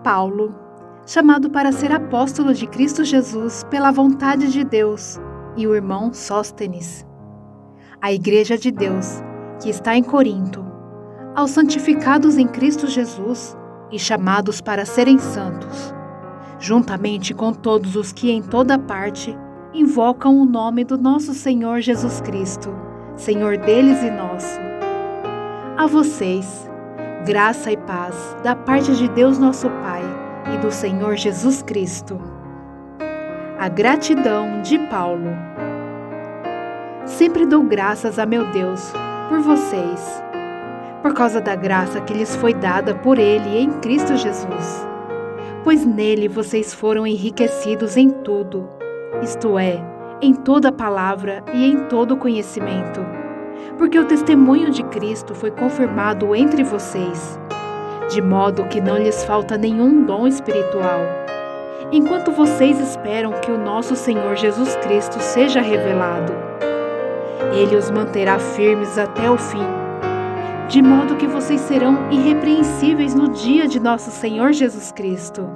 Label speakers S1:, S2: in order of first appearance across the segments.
S1: Paulo, chamado para ser apóstolo de Cristo Jesus pela vontade de Deus, e o irmão Sóstenes. A Igreja de Deus, que está em Corinto, aos santificados em Cristo Jesus e chamados para serem santos, juntamente com todos os que em toda parte invocam o nome do nosso Senhor Jesus Cristo, Senhor deles e nosso. A vocês, graça e paz da parte de Deus nosso Pai e do Senhor Jesus Cristo. A gratidão de Paulo. Sempre dou graças a meu Deus por vocês, por causa da graça que lhes foi dada por Ele em Cristo Jesus. Pois nele vocês foram enriquecidos em tudo, isto é, em toda palavra e em todo conhecimento, porque o testemunho de Cristo foi confirmado entre vocês, de modo que não lhes falta nenhum dom espiritual, enquanto vocês esperam que o nosso Senhor Jesus Cristo seja revelado. Ele os manterá firmes até o fim, de modo que vocês serão irrepreensíveis no dia de nosso Senhor Jesus Cristo.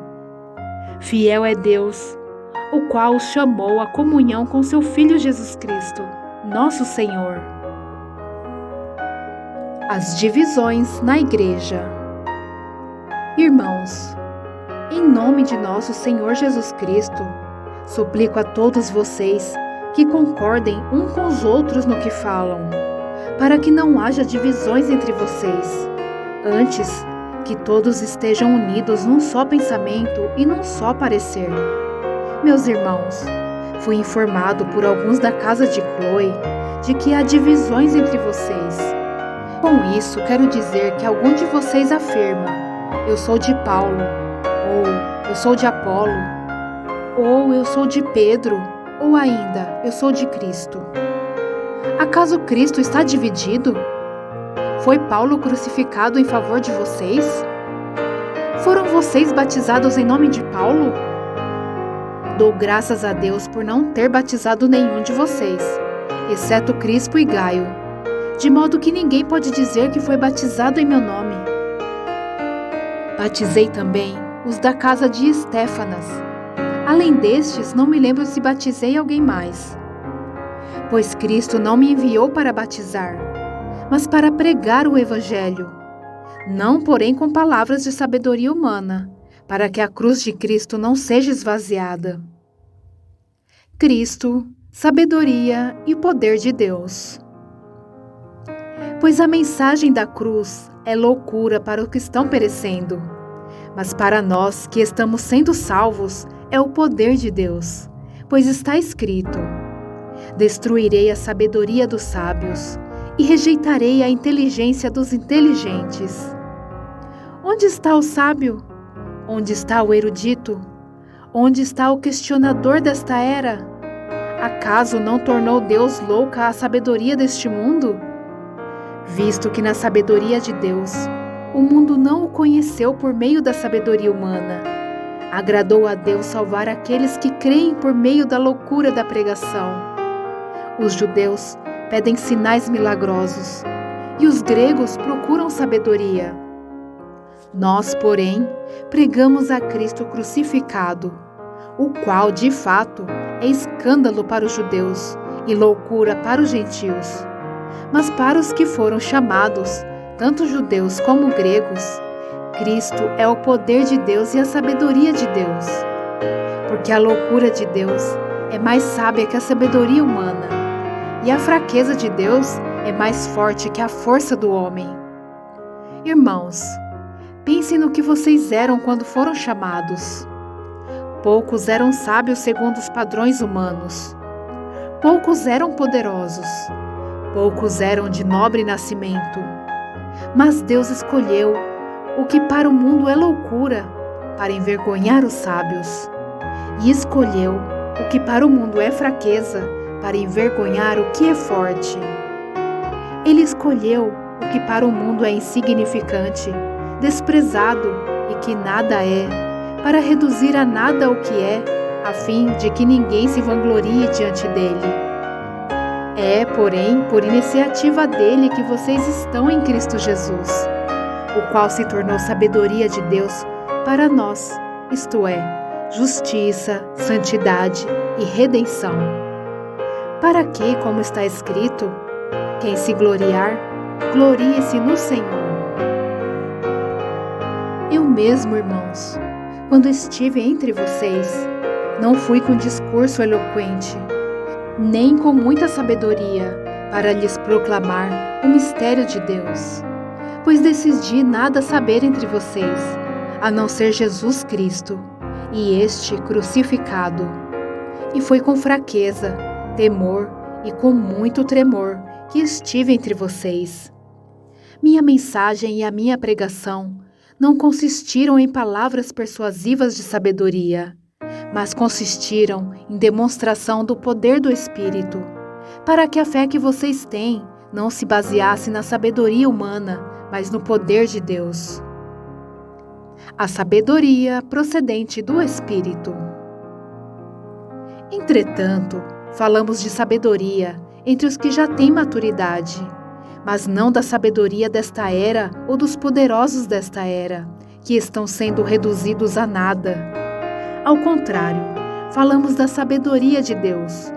S1: Fiel é Deus, o qual os chamou à comunhão com seu Filho Jesus Cristo, nosso Senhor. As divisões na Igreja. Irmãos, em nome de nosso Senhor Jesus Cristo, suplico a todos vocês que concordem uns com os outros no que falam, para que não haja divisões entre vocês. Antes, que todos estejam unidos num só pensamento e num só parecer. Meus irmãos, fui informado por alguns da casa de Cloe de que há divisões entre vocês. Com isso, quero dizer que algum de vocês afirma: eu sou de Paulo, ou eu sou de Apolo, ou eu sou de Pedro, ou ainda, eu sou de Cristo. Acaso Cristo está dividido? Foi Paulo crucificado em favor de vocês? Foram vocês batizados em nome de Paulo? Dou graças a Deus por não ter batizado nenhum de vocês, exceto Crispo e Gaio, de modo que ninguém pode dizer que foi batizado em meu nome. Batizei também os da casa de Estéfanas. Além destes, não me lembro se batizei alguém mais. Pois Cristo não me enviou para batizar, mas para pregar o Evangelho, não porém com palavras de sabedoria humana, para que a cruz de Cristo não seja esvaziada. Cristo, sabedoria e poder de Deus. Pois a mensagem da cruz é loucura para os que estão perecendo, mas para nós que estamos sendo salvos é o poder de Deus, pois está escrito: destruirei a sabedoria dos sábios e rejeitarei a inteligência dos inteligentes. Onde está o sábio? Onde está o erudito? Onde está o questionador desta era? Acaso não tornou Deus louca a sabedoria deste mundo? Visto que na sabedoria de Deus, o mundo não o conheceu por meio da sabedoria humana, agradou a Deus salvar aqueles que creem por meio da loucura da pregação. Os judeus pedem sinais milagrosos, e os gregos procuram sabedoria. Nós, porém, pregamos a Cristo crucificado, o qual, de fato, é escândalo para os judeus e loucura para os gentios. Mas para os que foram chamados, tanto judeus como gregos, Cristo é o poder de Deus e a sabedoria de Deus. Porque a loucura de Deus é mais sábia que a sabedoria humana, e a fraqueza de Deus é mais forte que a força do homem. Irmãos, pensem no que vocês eram quando foram chamados. Poucos eram sábios segundo os padrões humanos. Poucos eram poderosos. Poucos eram de nobre nascimento. Mas Deus escolheu o que para o mundo é loucura, para envergonhar os sábios. E escolheu o que para o mundo é fraqueza, para envergonhar o que é forte. Ele escolheu o que para o mundo é insignificante, desprezado e que nada é, para reduzir a nada o que é, a fim de que ninguém se vanglorie diante dele. É, porém, por iniciativa dele que vocês estão em Cristo Jesus, o qual se tornou sabedoria de Deus para nós, isto é, justiça, santidade e redenção. Para que, como está escrito, quem se gloriar, glorie-se no Senhor. Eu mesmo, irmãos, quando estive entre vocês, não fui com discurso eloquente, nem com muita sabedoria, para lhes proclamar o mistério de Deus, pois decidi nada saber entre vocês, a não ser Jesus Cristo, e este crucificado. E foi com fraqueza, temor e com muito tremor que estive entre vocês. Minha mensagem e a minha pregação não consistiram em palavras persuasivas de sabedoria, mas consistiram em demonstração do poder do Espírito, para que a fé que vocês têm não se baseasse na sabedoria humana, mas no poder de Deus. A sabedoria procedente do Espírito. Entretanto, falamos de sabedoria entre os que já têm maturidade, mas não da sabedoria desta era ou dos poderosos desta era, que estão sendo reduzidos a nada. Ao contrário, falamos da sabedoria de Deus,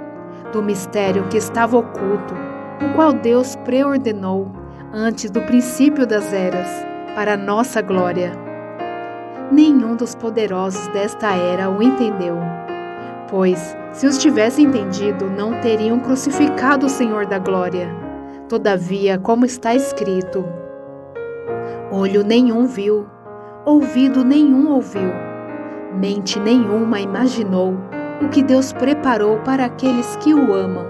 S1: do mistério que estava oculto, o qual Deus preordenou antes do princípio das eras, para nossa glória. Nenhum dos poderosos desta era o entendeu, pois, se os tivessem entendido, não teriam crucificado o Senhor da glória. Todavia, como está escrito, olho nenhum viu, ouvido nenhum ouviu, mente nenhuma imaginou o que Deus preparou para aqueles que o amam.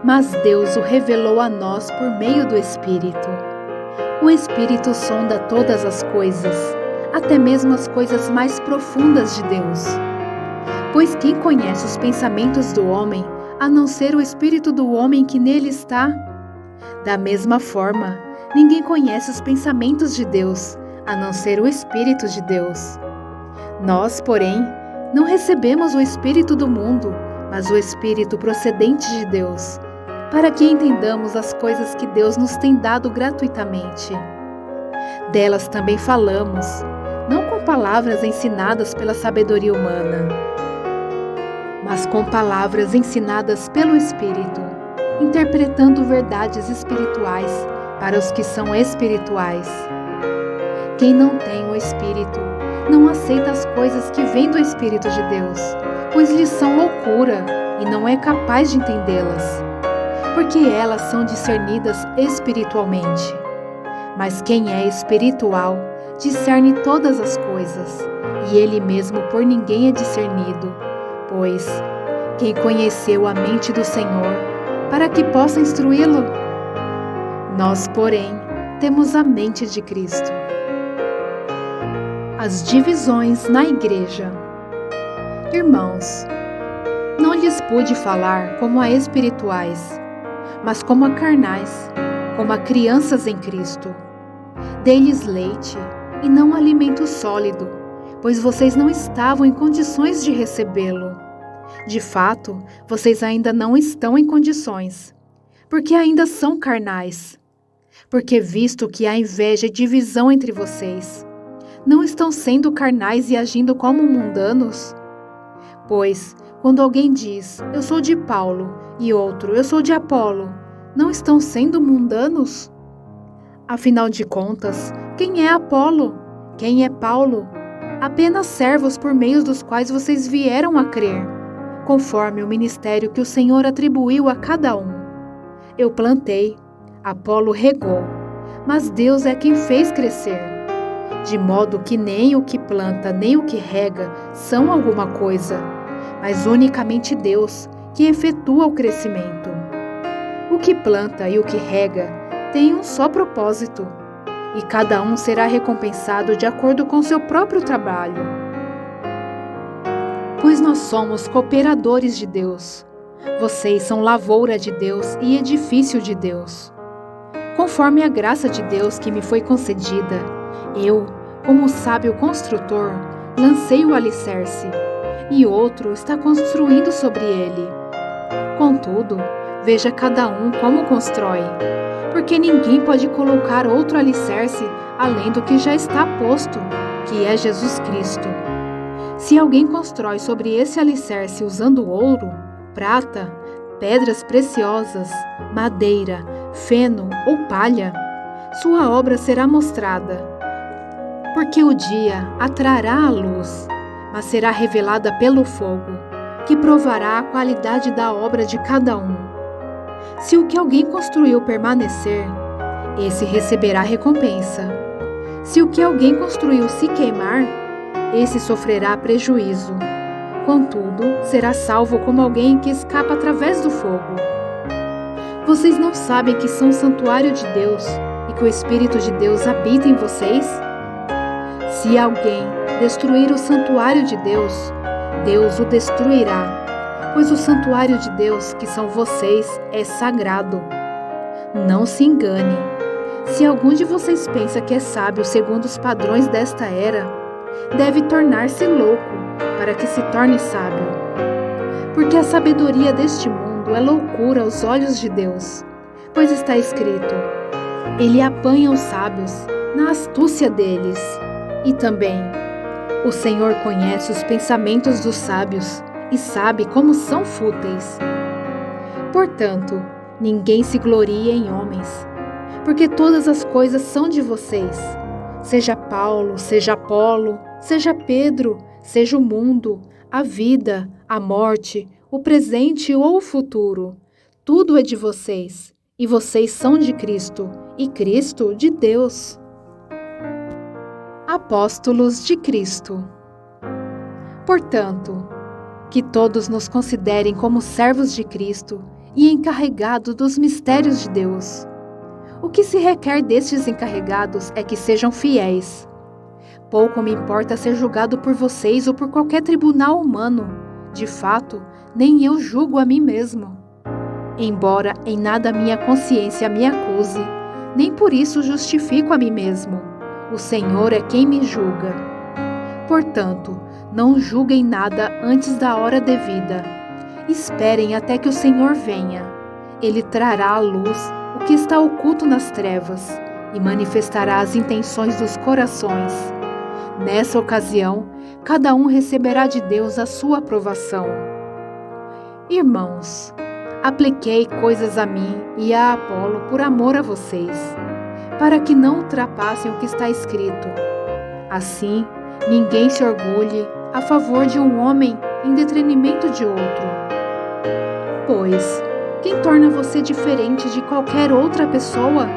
S1: Mas Deus o revelou a nós por meio do Espírito. O Espírito sonda todas as coisas, até mesmo as coisas mais profundas de Deus. Pois quem conhece os pensamentos do homem, a não ser o espírito do homem que nele está? Da mesma forma, ninguém conhece os pensamentos de Deus, a não ser o Espírito de Deus. Nós, porém, não recebemos o Espírito do mundo, mas o Espírito procedente de Deus, para que entendamos as coisas que Deus nos tem dado gratuitamente. Delas também falamos, não com palavras ensinadas pela sabedoria humana, mas com palavras ensinadas pelo Espírito, interpretando verdades espirituais para os que são espirituais. Quem não tem o Espírito não aceita as coisas que vêm do Espírito de Deus, pois lhes são loucura e não é capaz de entendê-las, porque elas são discernidas espiritualmente. Mas quem é espiritual discerne todas as coisas, e ele mesmo por ninguém é discernido, pois quem conheceu a mente do Senhor, para que possa instruí-lo? Nós, porém, temos a mente de Cristo. As divisões na igreja. Irmãos, não lhes pude falar como a espirituais, mas como a carnais, como a crianças em Cristo. Dei-lhes leite e não alimento sólido, pois vocês não estavam em condições de recebê-lo. De fato, vocês ainda não estão em condições, porque ainda são carnais. Porque visto que há inveja e divisão entre vocês, não estão sendo carnais e agindo como mundanos? Pois, quando alguém diz, eu sou de Paulo, e outro, eu sou de Apolo, não estão sendo mundanos? Afinal de contas, quem é Apolo? Quem é Paulo? Apenas servos por meio dos quais vocês vieram a crer, conforme o ministério que o Senhor atribuiu a cada um. Eu plantei, Apolo regou, mas Deus é quem fez crescer. De modo que nem o que planta nem o que rega são alguma coisa, mas unicamente Deus que efetua o crescimento. O que planta e o que rega têm um só propósito, e cada um será recompensado de acordo com seu próprio trabalho. Pois nós somos cooperadores de Deus. Vocês são lavoura de Deus e edifício de Deus. Conforme a graça de Deus que me foi concedida, eu, como sábio construtor, lancei o alicerce, e outro está construindo sobre ele. Contudo, veja cada um como constrói, porque ninguém pode colocar outro alicerce além do que já está posto, que é Jesus Cristo. Se alguém constrói sobre esse alicerce usando ouro, prata, pedras preciosas, madeira, feno ou palha, sua obra será mostrada, porque o dia a trará a luz, mas será revelada pelo fogo, que provará a qualidade da obra de cada um. Se o que alguém construiu permanecer, esse receberá recompensa. Se o que alguém construiu se queimar, esse sofrerá prejuízo. Contudo, será salvo como alguém que escapa através do fogo. Vocês não sabem que são santuário de Deus e que o Espírito de Deus habita em vocês? Se alguém destruir o santuário de Deus, Deus o destruirá, pois o santuário de Deus, que são vocês, é sagrado. Não se engane. Se algum de vocês pensa que é sábio segundo os padrões desta era, deve tornar-se louco para que se torne sábio. Porque a sabedoria deste mundo é loucura aos olhos de Deus, pois está escrito: Ele apanha os sábios na astúcia deles. E também, o Senhor conhece os pensamentos dos sábios e sabe como são fúteis. Portanto, ninguém se glorie em homens, porque todas as coisas são de vocês. Seja Paulo, seja Apolo, seja Pedro, seja o mundo, a vida, a morte, o presente ou o futuro. Tudo é de vocês, e vocês são de Cristo, e Cristo de Deus. Apóstolos de Cristo. Portanto, que todos nos considerem como servos de Cristo e encarregados dos mistérios de Deus. O que se requer destes encarregados é que sejam fiéis. Pouco me importa ser julgado por vocês ou por qualquer tribunal humano. De fato, nem eu julgo a mim mesmo. Embora em nada minha consciência me acuse, nem por isso justifico a mim mesmo. O Senhor é quem me julga. Portanto, não julguem nada antes da hora devida. Esperem até que o Senhor venha. Ele trará à luz o que está oculto nas trevas e manifestará as intenções dos corações. Nessa ocasião, cada um receberá de Deus a sua aprovação. Irmãos, apliquei coisas a mim e a Apolo por amor a vocês, para que não ultrapassem o que está escrito. Assim, ninguém se orgulhe a favor de um homem em detrimento de outro. Pois, quem torna você diferente de qualquer outra pessoa?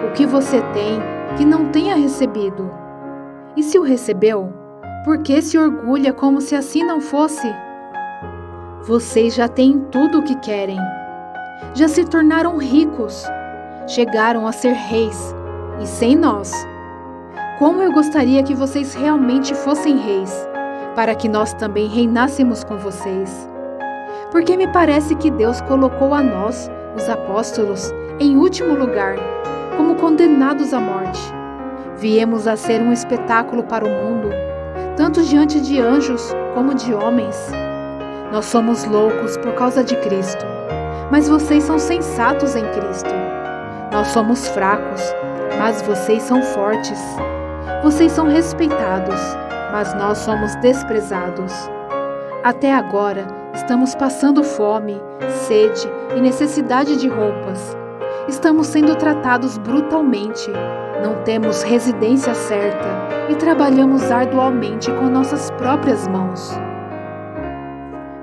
S1: O que você tem que não tenha recebido? E se o recebeu, por que se orgulha como se assim não fosse? Vocês já têm tudo o que querem. Já se tornaram ricos. Chegaram a ser reis, e sem nós. Como eu gostaria que vocês realmente fossem reis, para que nós também reinássemos com vocês. Porque me parece que Deus colocou a nós, os apóstolos, em último lugar, como condenados à morte. Viemos a ser um espetáculo para o mundo, tanto diante de anjos como de homens. Nós somos loucos por causa de Cristo, mas vocês são sensatos em Cristo. Nós somos fracos, mas vocês são fortes. Vocês são respeitados, mas nós somos desprezados. Até agora, estamos passando fome, sede e necessidade de roupas. Estamos sendo tratados brutalmente. Não temos residência certa e trabalhamos arduamente com nossas próprias mãos.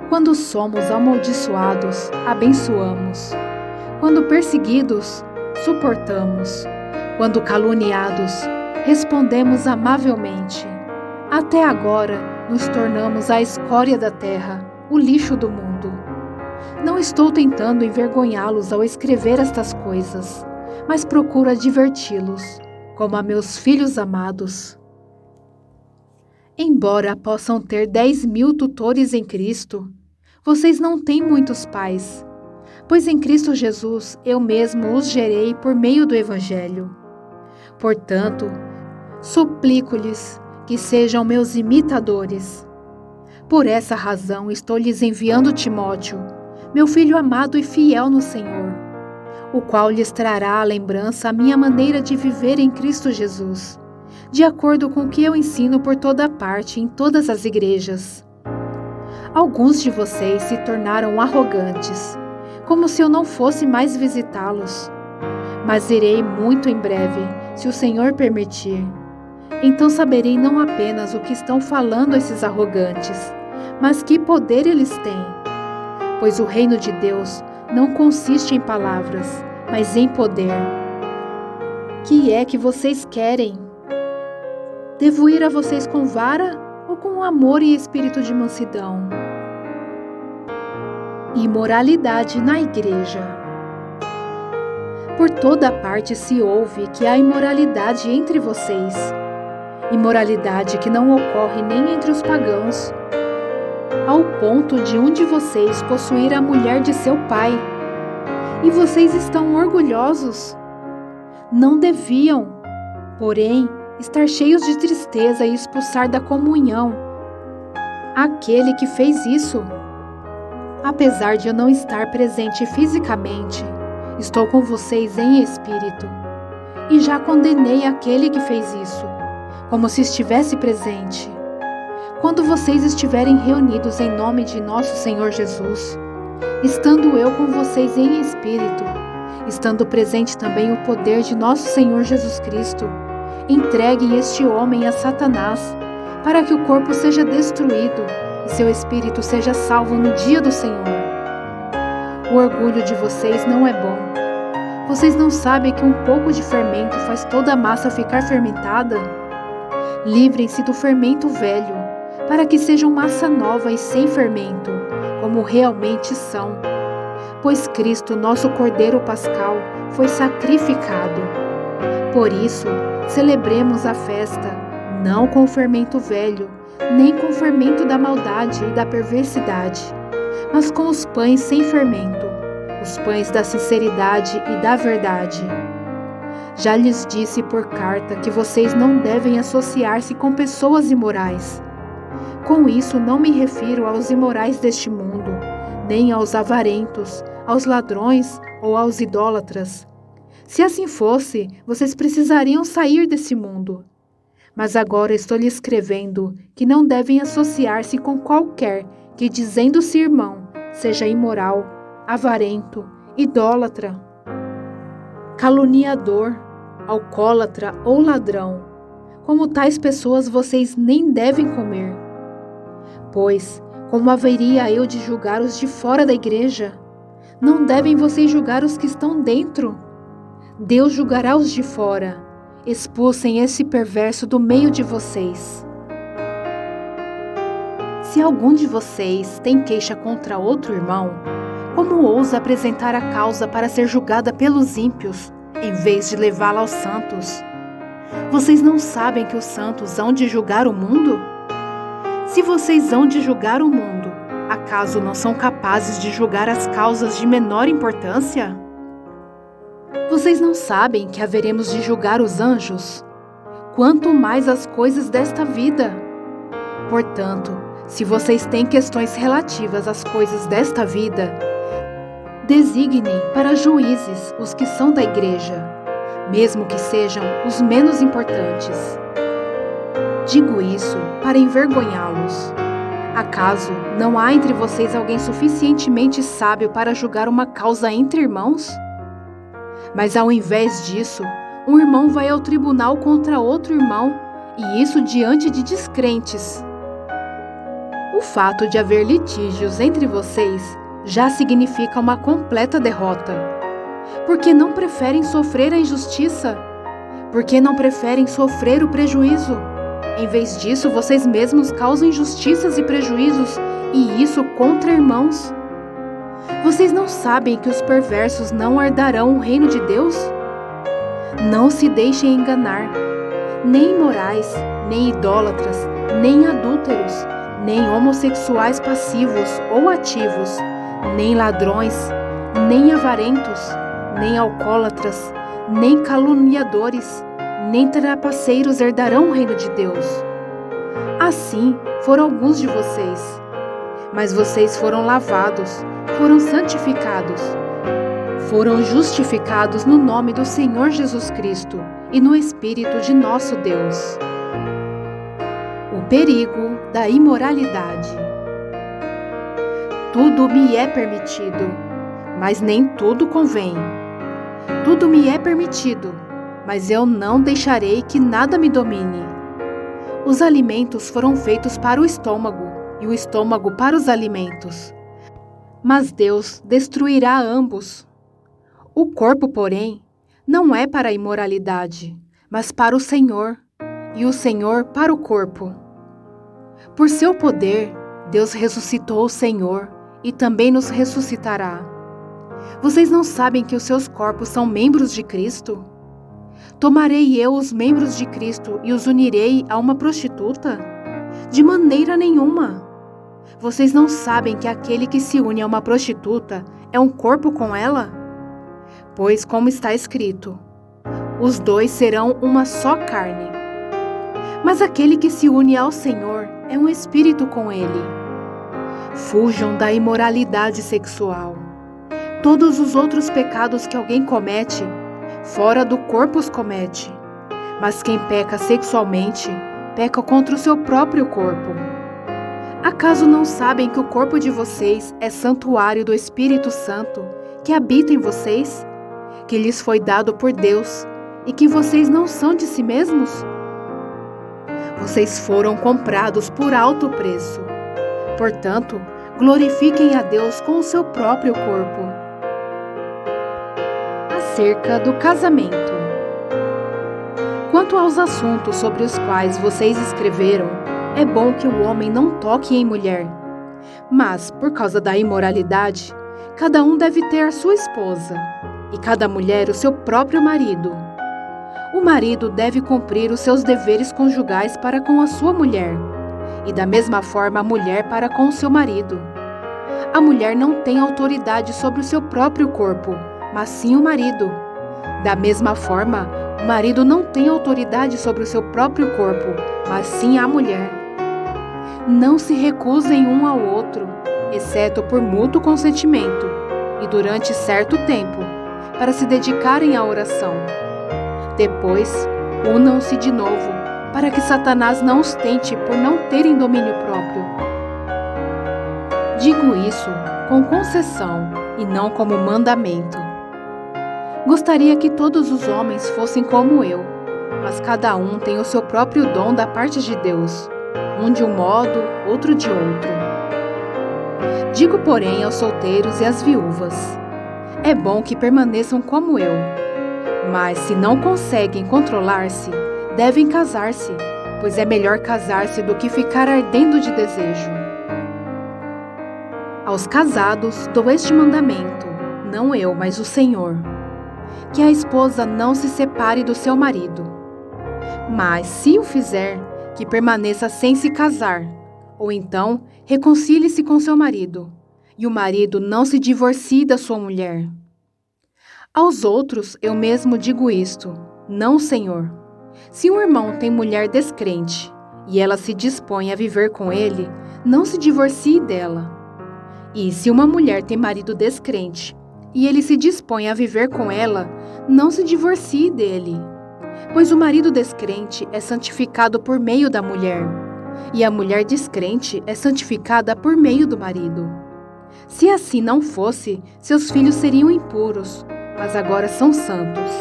S1: Quando somos amaldiçoados, abençoamos. Quando perseguidos, suportamos. Quando caluniados, respondemos amavelmente. Até agora, nos tornamos a escória da terra, o lixo do mundo. Não estou tentando envergonhá-los ao escrever estas coisas, mas procuro adverti-los, como a meus filhos amados. Embora possam ter 10.000 tutores em Cristo, vocês não têm muitos pais, pois em Cristo Jesus eu mesmo os gerei por meio do Evangelho. Portanto, suplico-lhes que sejam meus imitadores. Por essa razão estou lhes enviando Timóteo, meu filho amado e fiel no Senhor, o qual lhes trará à lembrança a minha maneira de viver em Cristo Jesus, de acordo com o que eu ensino por toda parte em todas as igrejas. Alguns de vocês se tornaram arrogantes, como se eu não fosse mais visitá-los. Mas irei muito em breve, se o Senhor permitir. Então saberei não apenas o que estão falando esses arrogantes, mas que poder eles têm. Pois o reino de Deus não consiste em palavras, mas em poder. Que é que vocês querem? Devo ir a vocês com vara ou com amor e espírito de mansidão? Imoralidade na igreja. Por toda parte se ouve que há imoralidade entre vocês. Imoralidade que não ocorre nem entre os pagãos, ao ponto de um de vocês possuir a mulher de seu pai. E vocês estão orgulhosos? Não deviam, porém, estar cheios de tristeza e expulsar da comunhão aquele que fez isso. Apesar de eu não estar presente fisicamente, estou com vocês em espírito, e já condenei aquele que fez isso, como se estivesse presente. Quando vocês estiverem reunidos em nome de nosso Senhor Jesus, estando eu com vocês em espírito, estando presente também o poder de nosso Senhor Jesus Cristo, entreguem este homem a Satanás, para que o corpo seja destruído e seu espírito seja salvo no dia do Senhor. O orgulho de vocês não é bom. Vocês não sabem que um pouco de fermento faz toda a massa ficar fermentada? Livrem-se do fermento velho, para que sejam massa nova e sem fermento, como realmente são. Pois Cristo, nosso Cordeiro Pascal, foi sacrificado. Por isso, celebremos a festa, não com o fermento velho, nem com o fermento da maldade e da perversidade, mas com os pães sem fermento, os pães da sinceridade e da verdade. Já lhes disse por carta que vocês não devem associar-se com pessoas imorais. Com isso não me refiro aos imorais deste mundo, nem aos avarentos, aos ladrões ou aos idólatras. Se assim fosse, vocês precisariam sair desse mundo. Mas agora estou lhe escrevendo que não devem associar-se com qualquer que, dizendo-se irmão, seja imoral, avarento, idólatra, caluniador, alcoólatra ou ladrão. Como tais pessoas vocês nem devem comer. Pois, como haveria eu de julgar os de fora da igreja? Não devem vocês julgar os que estão dentro? Deus julgará os de fora. Expulsem esse perverso do meio de vocês. Se algum de vocês tem queixa contra outro irmão, como ousa apresentar a causa para ser julgada pelos ímpios, em vez de levá-la aos santos? Vocês não sabem que os santos hão de julgar o mundo? Se vocês hão de julgar o mundo, acaso não são capazes de julgar as causas de menor importância? Vocês não sabem que haveremos de julgar os anjos? Quanto mais as coisas desta vida. Portanto, se vocês têm questões relativas às coisas desta vida, designem para juízes os que são da igreja, mesmo que sejam os menos importantes. Digo isso para envergonhá-los. Acaso não há entre vocês alguém suficientemente sábio para julgar uma causa entre irmãos? Mas ao invés disso, um irmão vai ao tribunal contra outro irmão, e isso diante de descrentes. O fato de haver litígios entre vocês já significa uma completa derrota. Por que não preferem sofrer a injustiça? Por que não preferem sofrer o prejuízo? Em vez disso, vocês mesmos causam injustiças e prejuízos, e isso contra irmãos. Vocês não sabem que os perversos não herdarão o reino de Deus? Não se deixem enganar. Nem imorais, nem idólatras, nem adúlteros, nem homossexuais passivos ou ativos, nem ladrões, nem avarentos, nem alcoólatras, nem caluniadores, nem trapaceiros herdarão o reino de Deus. Assim foram alguns de vocês. Mas vocês foram lavados, foram santificados, foram justificados no nome do Senhor Jesus Cristo e no Espírito de nosso Deus. O perigo da imoralidade. Tudo me é permitido, mas nem tudo convém. Tudo me é permitido, mas eu não deixarei que nada me domine. Os alimentos foram feitos para o estômago, e o estômago para os alimentos. Mas Deus destruirá ambos. O corpo, porém, não é para a imoralidade, mas para o Senhor, e o Senhor para o corpo. Por seu poder, Deus ressuscitou o Senhor e também nos ressuscitará. Vocês não sabem que os seus corpos são membros de Cristo? Tomarei eu os membros de Cristo e os unirei a uma prostituta? De maneira nenhuma! Vocês não sabem que aquele que se une a uma prostituta é um corpo com ela? Pois, como está escrito, os dois serão uma só carne. Mas aquele que se une ao Senhor é um espírito com ele. Fujam da imoralidade sexual. Todos os outros pecados que alguém comete, fora do corpo os comete. Mas quem peca sexualmente, peca contra o seu próprio corpo. Acaso não sabem que o corpo de vocês é santuário do Espírito Santo, que habita em vocês, que lhes foi dado por Deus, e que vocês não são de si mesmos? Vocês foram comprados por alto preço. Portanto, glorifiquem a Deus com o seu próprio corpo. Acerca do casamento. Quanto aos assuntos sobre os quais vocês escreveram, é bom que o homem não toque em mulher. Mas, por causa da imoralidade, cada um deve ter a sua esposa, e cada mulher o seu próprio marido. O marido deve cumprir os seus deveres conjugais para com a sua mulher, e da mesma forma a mulher para com o seu marido. A mulher não tem autoridade sobre o seu próprio corpo, mas sim o marido. Da mesma forma, o marido não tem autoridade sobre o seu próprio corpo, mas sim a mulher. Não se recusem um ao outro, exceto por mútuo consentimento, e durante certo tempo, para se dedicarem à oração. Depois, unam-se de novo, para que Satanás não os tente por não terem domínio próprio. Digo isso com concessão e não como mandamento. Gostaria que todos os homens fossem como eu, mas cada um tem o seu próprio dom da parte de Deus, um de um modo, outro de outro. Digo, porém, aos solteiros e às viúvas: é bom que permaneçam como eu, mas se não conseguem controlar-se, devem casar-se, pois é melhor casar-se do que ficar ardendo de desejo. Aos casados dou este mandamento, não eu, mas o Senhor: que a esposa não se separe do seu marido. Mas, se o fizer, que permaneça sem se casar, ou então reconcilie-se com seu marido, e o marido não se divorcie da sua mulher. Aos outros eu mesmo digo isto, não o Senhor. Se um irmão tem mulher descrente, e ela se dispõe a viver com ele, não se divorcie dela. E se uma mulher tem marido descrente, e ele se dispõe a viver com ela, não se divorcie dele. Pois o marido descrente é santificado por meio da mulher, e a mulher descrente é santificada por meio do marido. Se assim não fosse, seus filhos seriam impuros, mas agora são santos.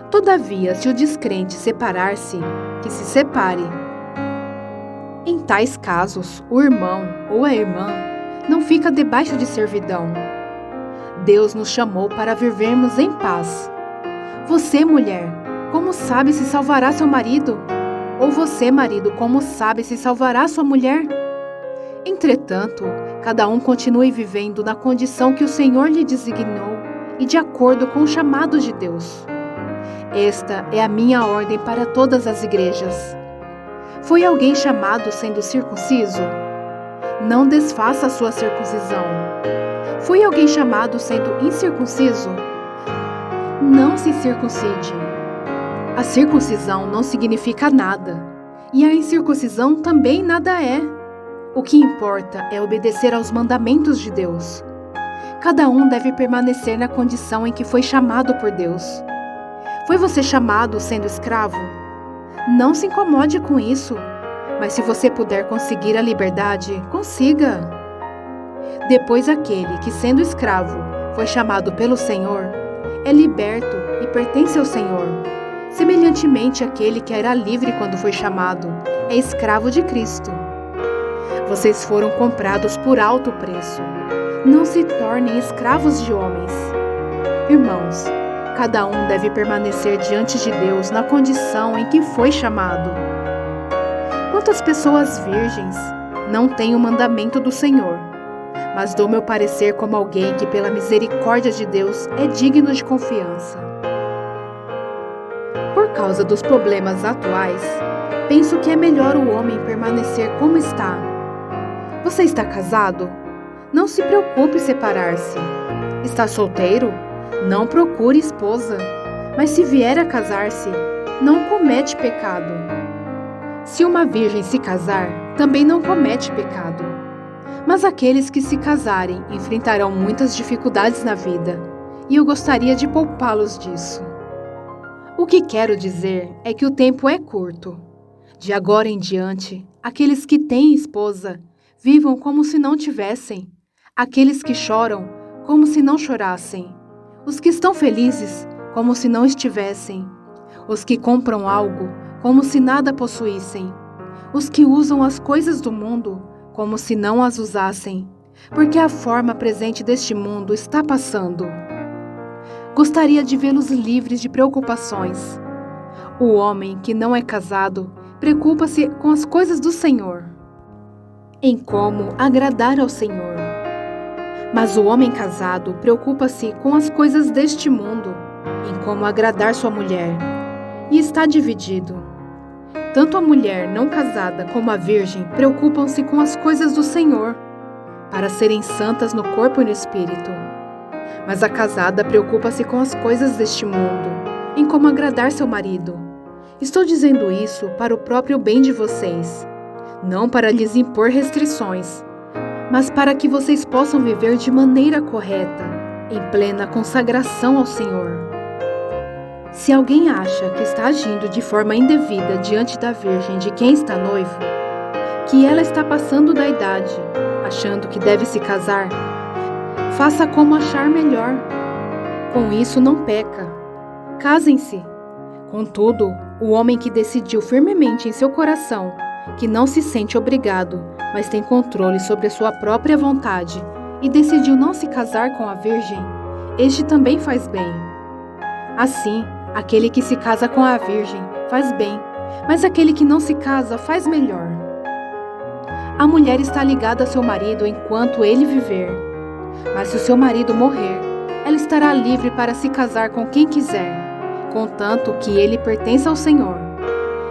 S1: Todavia, se o descrente separar-se, que se separe. Em tais casos, o irmão ou a irmã não fica debaixo de servidão. Deus nos chamou para vivermos em paz. Você, mulher, como sabe se salvará seu marido? Ou você, marido, como sabe se salvará sua mulher? Entretanto, cada um continue vivendo na condição que o Senhor lhe designou e de acordo com o chamado de Deus. Esta é a minha ordem para todas as igrejas. Foi alguém chamado sendo circunciso? Não desfaça a sua circuncisão. Foi alguém chamado sendo incircunciso? Não se circuncide. A circuncisão não significa nada, e a incircuncisão também nada é. O que importa é obedecer aos mandamentos de Deus. Cada um deve permanecer na condição em que foi chamado por Deus. Foi você chamado sendo escravo? Não se incomode com isso, mas se você puder conseguir a liberdade, consiga. Depois aquele que, sendo escravo, foi chamado pelo Senhor, é liberto e pertence ao Senhor. Semelhantemente, aquele que era livre quando foi chamado, é escravo de Cristo. Vocês foram comprados por alto preço. Não se tornem escravos de homens. Irmãos, cada um deve permanecer diante de Deus na condição em que foi chamado. Quantas pessoas virgens não têm o mandamento do Senhor, mas dou meu parecer como alguém que, pela misericórdia de Deus, é digno de confiança. Por causa dos problemas atuais, penso que é melhor o homem permanecer como está. Você está casado? Não se preocupe em separar-se. Está solteiro? Não procure esposa. Mas se vier a casar-se, não comete pecado. Se uma virgem se casar, também não comete pecado. Mas aqueles que se casarem enfrentarão muitas dificuldades na vida, e eu gostaria de poupá-los disso. O que quero dizer é que o tempo é curto. De agora em diante, aqueles que têm esposa, vivam como se não tivessem. Aqueles que choram, como se não chorassem. Os que estão felizes, como se não estivessem. Os que compram algo, como se nada possuíssem. Os que usam as coisas do mundo, como se não as usassem, porque a forma presente deste mundo está passando. Gostaria de vê-los livres de preocupações. O homem que não é casado preocupa-se com as coisas do Senhor, em como agradar ao Senhor. Mas o homem casado preocupa-se com as coisas deste mundo, em como agradar sua mulher, e está dividido. Tanto a mulher não casada como a virgem preocupam-se com as coisas do Senhor, para serem santas no corpo e no espírito. Mas a casada preocupa-se com as coisas deste mundo, em como agradar seu marido. Estou dizendo isso para o próprio bem de vocês, não para lhes impor restrições, mas para que vocês possam viver de maneira correta, em plena consagração ao Senhor. Se alguém acha que está agindo de forma indevida diante da virgem de quem está noivo, que ela está passando da idade, achando que deve se casar, faça como achar melhor. Com isso não peca. Casem-se. Contudo, o homem que decidiu firmemente em seu coração que não se sente obrigado, mas tem controle sobre a sua própria vontade e decidiu não se casar com a virgem, este também faz bem. Assim, aquele que se casa com a virgem faz bem, mas aquele que não se casa faz melhor. A mulher está ligada a seu marido enquanto ele viver, mas se o seu marido morrer, ela estará livre para se casar com quem quiser, contanto que ele pertença ao Senhor.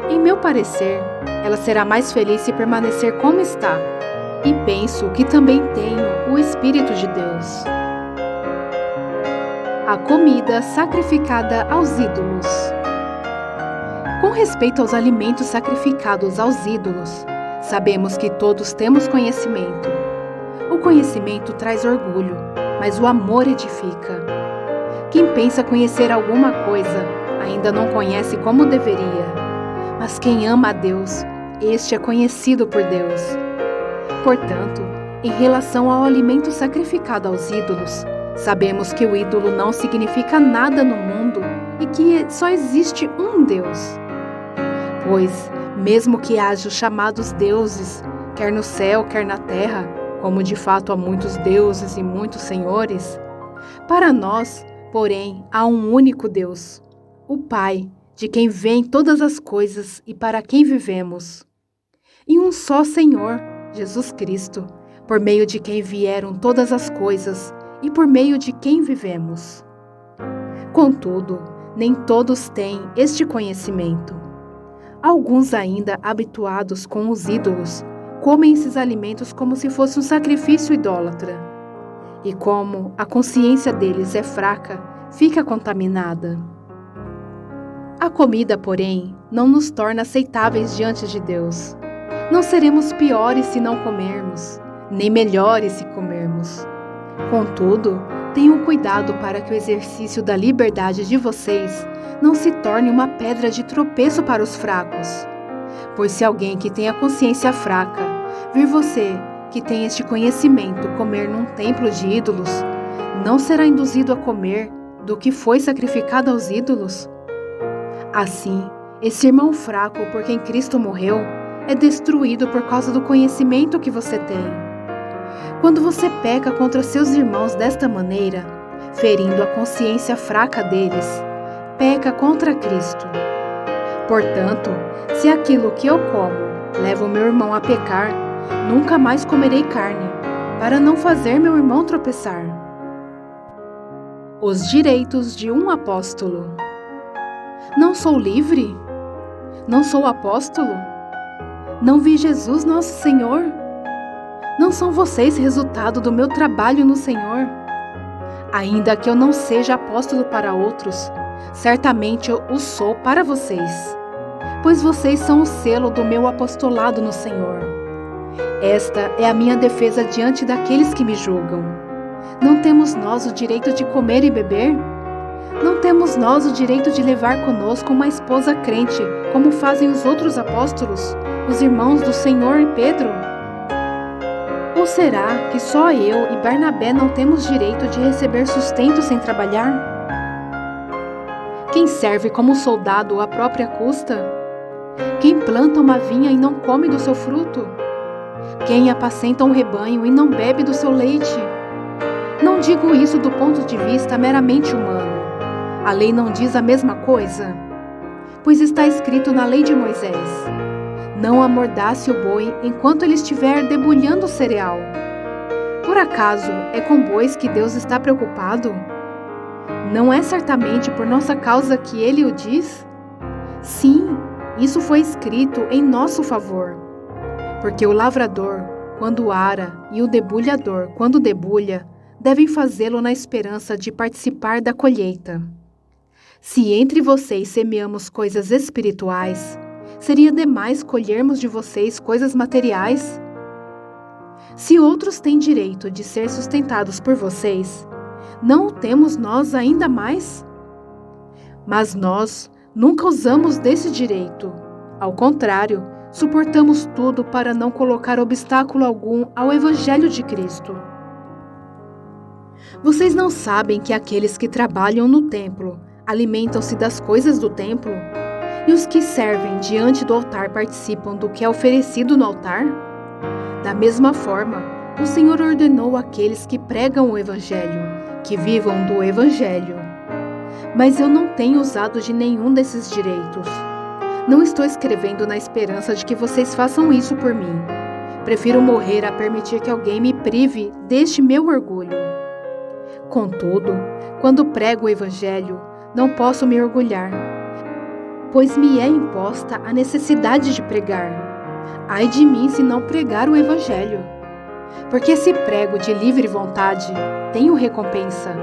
S1: Em meu parecer, ela será mais feliz se permanecer como está, e penso que também tenho o Espírito de Deus. A comida sacrificada aos ídolos. Com respeito aos alimentos sacrificados aos ídolos, sabemos que todos temos conhecimento. O conhecimento traz orgulho, mas o amor edifica. Quem pensa conhecer alguma coisa, ainda não conhece como deveria. Mas quem ama a Deus, este é conhecido por Deus. Portanto, em relação ao alimento sacrificado aos ídolos, sabemos que o ídolo não significa nada no mundo e que só existe um Deus. Pois, mesmo que haja os chamados deuses, quer no céu, quer na terra, como de fato há muitos deuses e muitos senhores, para nós, porém, há um único Deus, o Pai, de quem vêm todas as coisas e para quem vivemos. E um só Senhor, Jesus Cristo, por meio de quem vieram todas as coisas e por meio de quem vivemos. Contudo, nem todos têm este conhecimento. Alguns ainda habituados com os ídolos, comem esses alimentos como se fosse um sacrifício idólatra. E como a consciência deles é fraca, fica contaminada. A comida, porém, não nos torna aceitáveis diante de Deus. Não seremos piores se não comermos, nem melhores se comermos. Contudo, tenham cuidado para que o exercício da liberdade de vocês não se torne uma pedra de tropeço para os fracos. Pois se alguém que tem a consciência fraca vir você, que tem este conhecimento, comer num templo de ídolos, não será induzido a comer do que foi sacrificado aos ídolos? Assim, esse irmão fraco por quem Cristo morreu é destruído por causa do conhecimento que você tem. Quando você peca contra seus irmãos desta maneira, ferindo a consciência fraca deles, peca contra Cristo. Portanto, se aquilo que eu como leva o meu irmão a pecar, nunca mais comerei carne, para não fazer meu irmão tropeçar. Os direitos de um apóstolo. Não sou livre? Não sou apóstolo? Não vi Jesus nosso Senhor? Não são vocês resultado do meu trabalho no Senhor? Ainda que eu não seja apóstolo para outros, certamente eu o sou para vocês, pois vocês são o selo do meu apostolado no Senhor. Esta é a minha defesa diante daqueles que me julgam. Não temos nós o direito de comer e beber? Não temos nós o direito de levar conosco uma esposa crente, como fazem os outros apóstolos, os irmãos do Senhor e Pedro? Ou será que só eu e Barnabé não temos direito de receber sustento sem trabalhar? Quem serve como soldado à própria custa? Quem planta uma vinha e não come do seu fruto? Quem apacenta um rebanho e não bebe do seu leite? Não digo isso do ponto de vista meramente humano. A lei não diz a mesma coisa? Pois está escrito na lei de Moisés: não amordace o boi enquanto ele estiver debulhando o cereal. Por acaso é com bois que Deus está preocupado? Não é certamente por nossa causa que ele o diz? Sim, isso foi escrito em nosso favor. Porque o lavrador, quando ara, e o debulhador, quando debulha, devem fazê-lo na esperança de participar da colheita. Se entre vocês semeamos coisas espirituais, seria demais colhermos de vocês coisas materiais? Se outros têm direito de ser sustentados por vocês, não o temos nós ainda mais? Mas nós nunca usamos desse direito. Ao contrário, suportamos tudo para não colocar obstáculo algum ao Evangelho de Cristo. Vocês não sabem que aqueles que trabalham no templo alimentam-se das coisas do templo? E os que servem diante do altar participam do que é oferecido no altar? Da mesma forma, o Senhor ordenou àqueles que pregam o Evangelho, que vivam do Evangelho. Mas eu não tenho usado de nenhum desses direitos. Não estou escrevendo na esperança de que vocês façam isso por mim. Prefiro morrer a permitir que alguém me prive deste meu orgulho. Contudo, quando prego o Evangelho, não posso me orgulhar, pois me é imposta a necessidade de pregar. Ai de mim se não pregar o Evangelho. Porque se prego de livre vontade, tenho recompensa.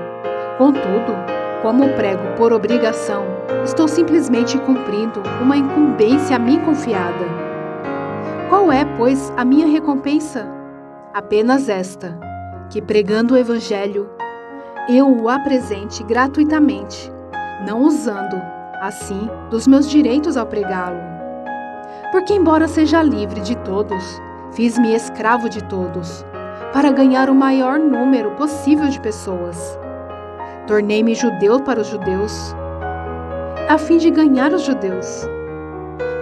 S1: Contudo, como prego por obrigação, estou simplesmente cumprindo uma incumbência a mim confiada. Qual é, pois, a minha recompensa? Apenas esta, que pregando o Evangelho, eu o apresente gratuitamente, não usando, assim, dos meus direitos ao pregá-lo. Porque, embora seja livre de todos, fiz-me escravo de todos, para ganhar o maior número possível de pessoas. Tornei-me judeu para os judeus, a fim de ganhar os judeus.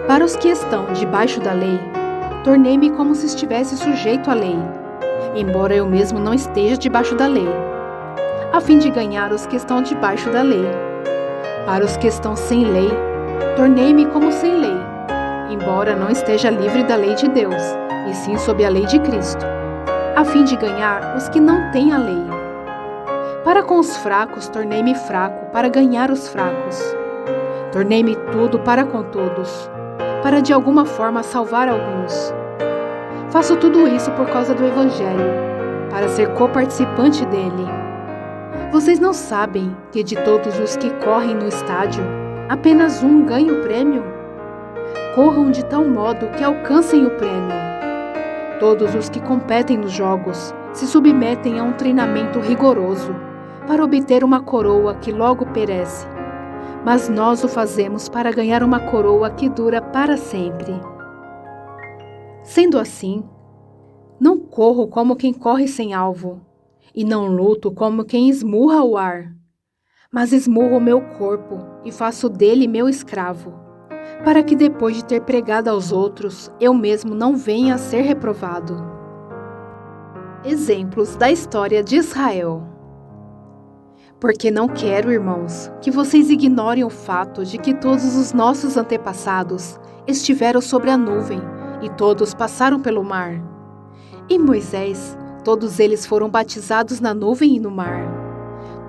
S1: Para os que estão debaixo da lei, tornei-me como se estivesse sujeito à lei, embora eu mesmo não esteja debaixo da lei, a fim de ganhar os que estão debaixo da lei. Para os que estão sem lei, tornei-me como sem lei, embora não esteja livre da lei de Deus, e sim sob a lei de Cristo, a fim de ganhar os que não têm a lei. Para com os fracos, tornei-me fraco para ganhar os fracos. Tornei-me tudo para com todos, para de alguma forma salvar alguns. Faço tudo isso por causa do Evangelho, para ser coparticipante dele. Vocês não sabem que de todos os que correm no estádio, apenas um ganha o prêmio? Corram de tal modo que alcancem o prêmio. Todos os que competem nos jogos se submetem a um treinamento rigoroso para obter uma coroa que logo perece, mas nós o fazemos para ganhar uma coroa que dura para sempre. Sendo assim, não corro como quem corre sem alvo, e não luto como quem esmurra o ar, mas esmurro o meu corpo e faço dele meu escravo, para que depois de ter pregado aos outros, eu mesmo não venha a ser reprovado. Exemplos da história de Israel. Porque não quero, irmãos, que vocês ignorem o fato de que todos os nossos antepassados estiveram sobre a nuvem e todos passaram pelo mar. E Moisés, todos eles foram batizados na nuvem e no mar.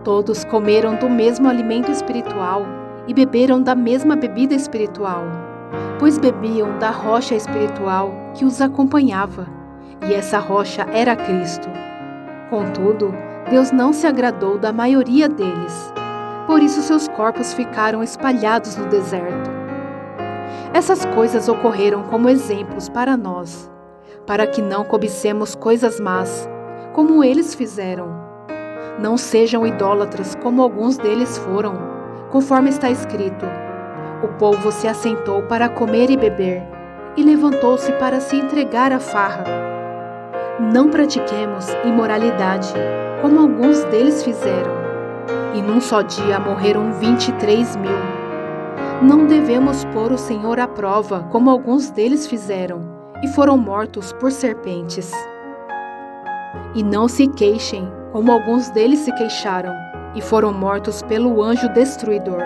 S1: Todos comeram do mesmo alimento espiritual e beberam da mesma bebida espiritual, pois bebiam da rocha espiritual que os acompanhava, e essa rocha era Cristo. Contudo, Deus não se agradou da maioria deles, por isso seus corpos ficaram espalhados no deserto. Essas coisas ocorreram como exemplos para nós, para que não cobicemos coisas más, como eles fizeram. Não sejam idólatras como alguns deles foram, conforme está escrito: o povo se assentou para comer e beber, e levantou-se para se entregar à farra. Não pratiquemos imoralidade, como alguns deles fizeram, e num só dia morreram 23.000. Não devemos pôr o Senhor à prova, como alguns deles fizeram, e foram mortos por serpentes. E não se queixem, como alguns deles se queixaram, e foram mortos pelo anjo destruidor.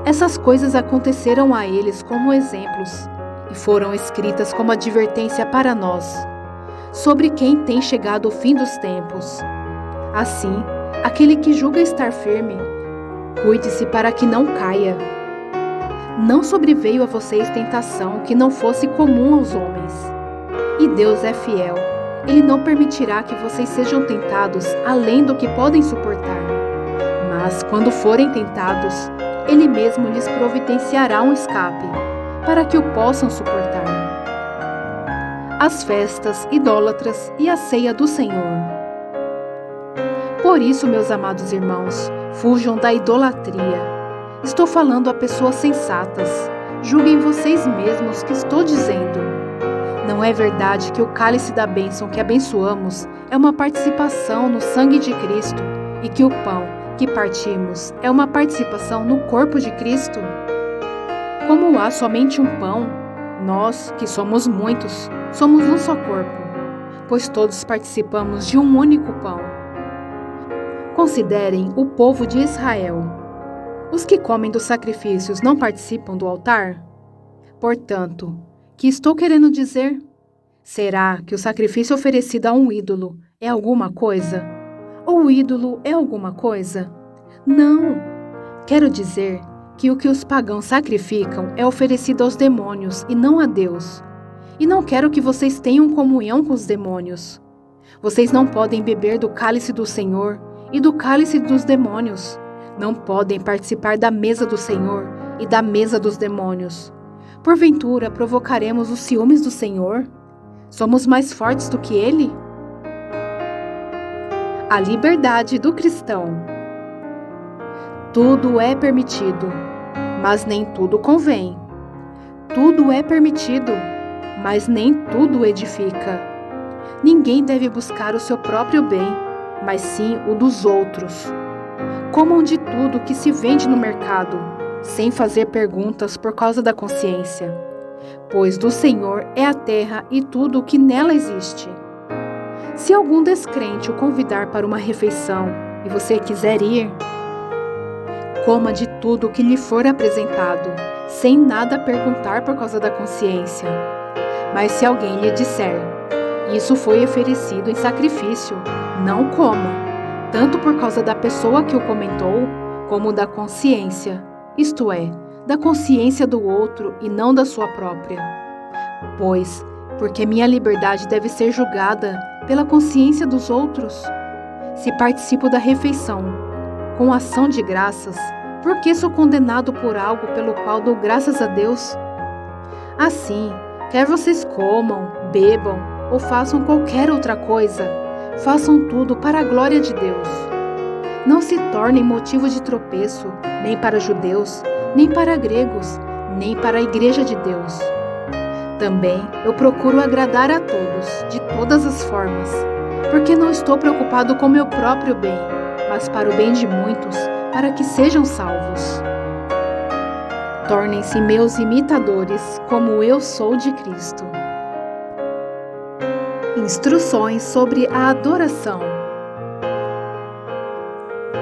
S1: Essas coisas aconteceram a eles como exemplos, e foram escritas como advertência para nós, sobre quem tem chegado o fim dos tempos. Assim, aquele que julga estar firme, cuide-se para que não caia. Não sobreveio a vocês tentação que não fosse comum aos homens. E Deus é fiel. Ele não permitirá que vocês sejam tentados além do que podem suportar. Mas, quando forem tentados, Ele mesmo lhes providenciará um escape, para que o possam suportar. As festas idólatras e a ceia do Senhor. Por isso, meus amados irmãos, fujam da idolatria. Estou falando a pessoas sensatas. Julguem vocês mesmos o que estou dizendo. Não é verdade que o cálice da bênção que abençoamos é uma participação no sangue de Cristo e que o pão que partimos é uma participação no corpo de Cristo? Como há somente um pão, nós, que somos muitos, somos um só corpo, pois todos participamos de um único pão. Considerem o povo de Israel. Os que comem dos sacrifícios não participam do altar? Portanto, que estou querendo dizer? Será que o sacrifício oferecido a um ídolo é alguma coisa? Ou o ídolo é alguma coisa? Não! Quero dizer que o que os pagãos sacrificam é oferecido aos demônios e não a Deus. E não quero que vocês tenham comunhão com os demônios. Vocês não podem beber do cálice do Senhor e do cálice dos demônios. Não podem participar da mesa do Senhor e da mesa dos demônios. Porventura, provocaremos os ciúmes do Senhor? Somos mais fortes do que Ele? A liberdade do cristão. Tudo é permitido, mas nem tudo convém. Tudo é permitido, mas nem tudo edifica. Ninguém deve buscar o seu próprio bem, mas sim o dos outros. Comam de tudo que se vende no mercado, sem fazer perguntas por causa da consciência, pois do Senhor é a terra e tudo o que nela existe. Se algum descrente o convidar para uma refeição e você quiser ir, coma de tudo o que lhe for apresentado, sem nada perguntar por causa da consciência. Mas se alguém lhe disser, isso foi oferecido em sacrifício, não coma, tanto por causa da pessoa que o comentou, como da consciência, isto é, da consciência do outro e não da sua própria. Pois, porque minha liberdade deve ser julgada pela consciência dos outros? Se participo da refeição com ação de graças, por que sou condenado por algo pelo qual dou graças a Deus? Assim, quer vocês comam, bebam ou façam qualquer outra coisa, façam tudo para a glória de Deus. Não se tornem motivo de tropeço, nem para judeus, nem para gregos, nem para a igreja de Deus. Também eu procuro agradar a todos, de todas as formas, porque não estou preocupado com meu próprio bem, mas para o bem de muitos, para que sejam salvos. Tornem-se meus imitadores, como eu sou de Cristo. Instruções sobre a adoração.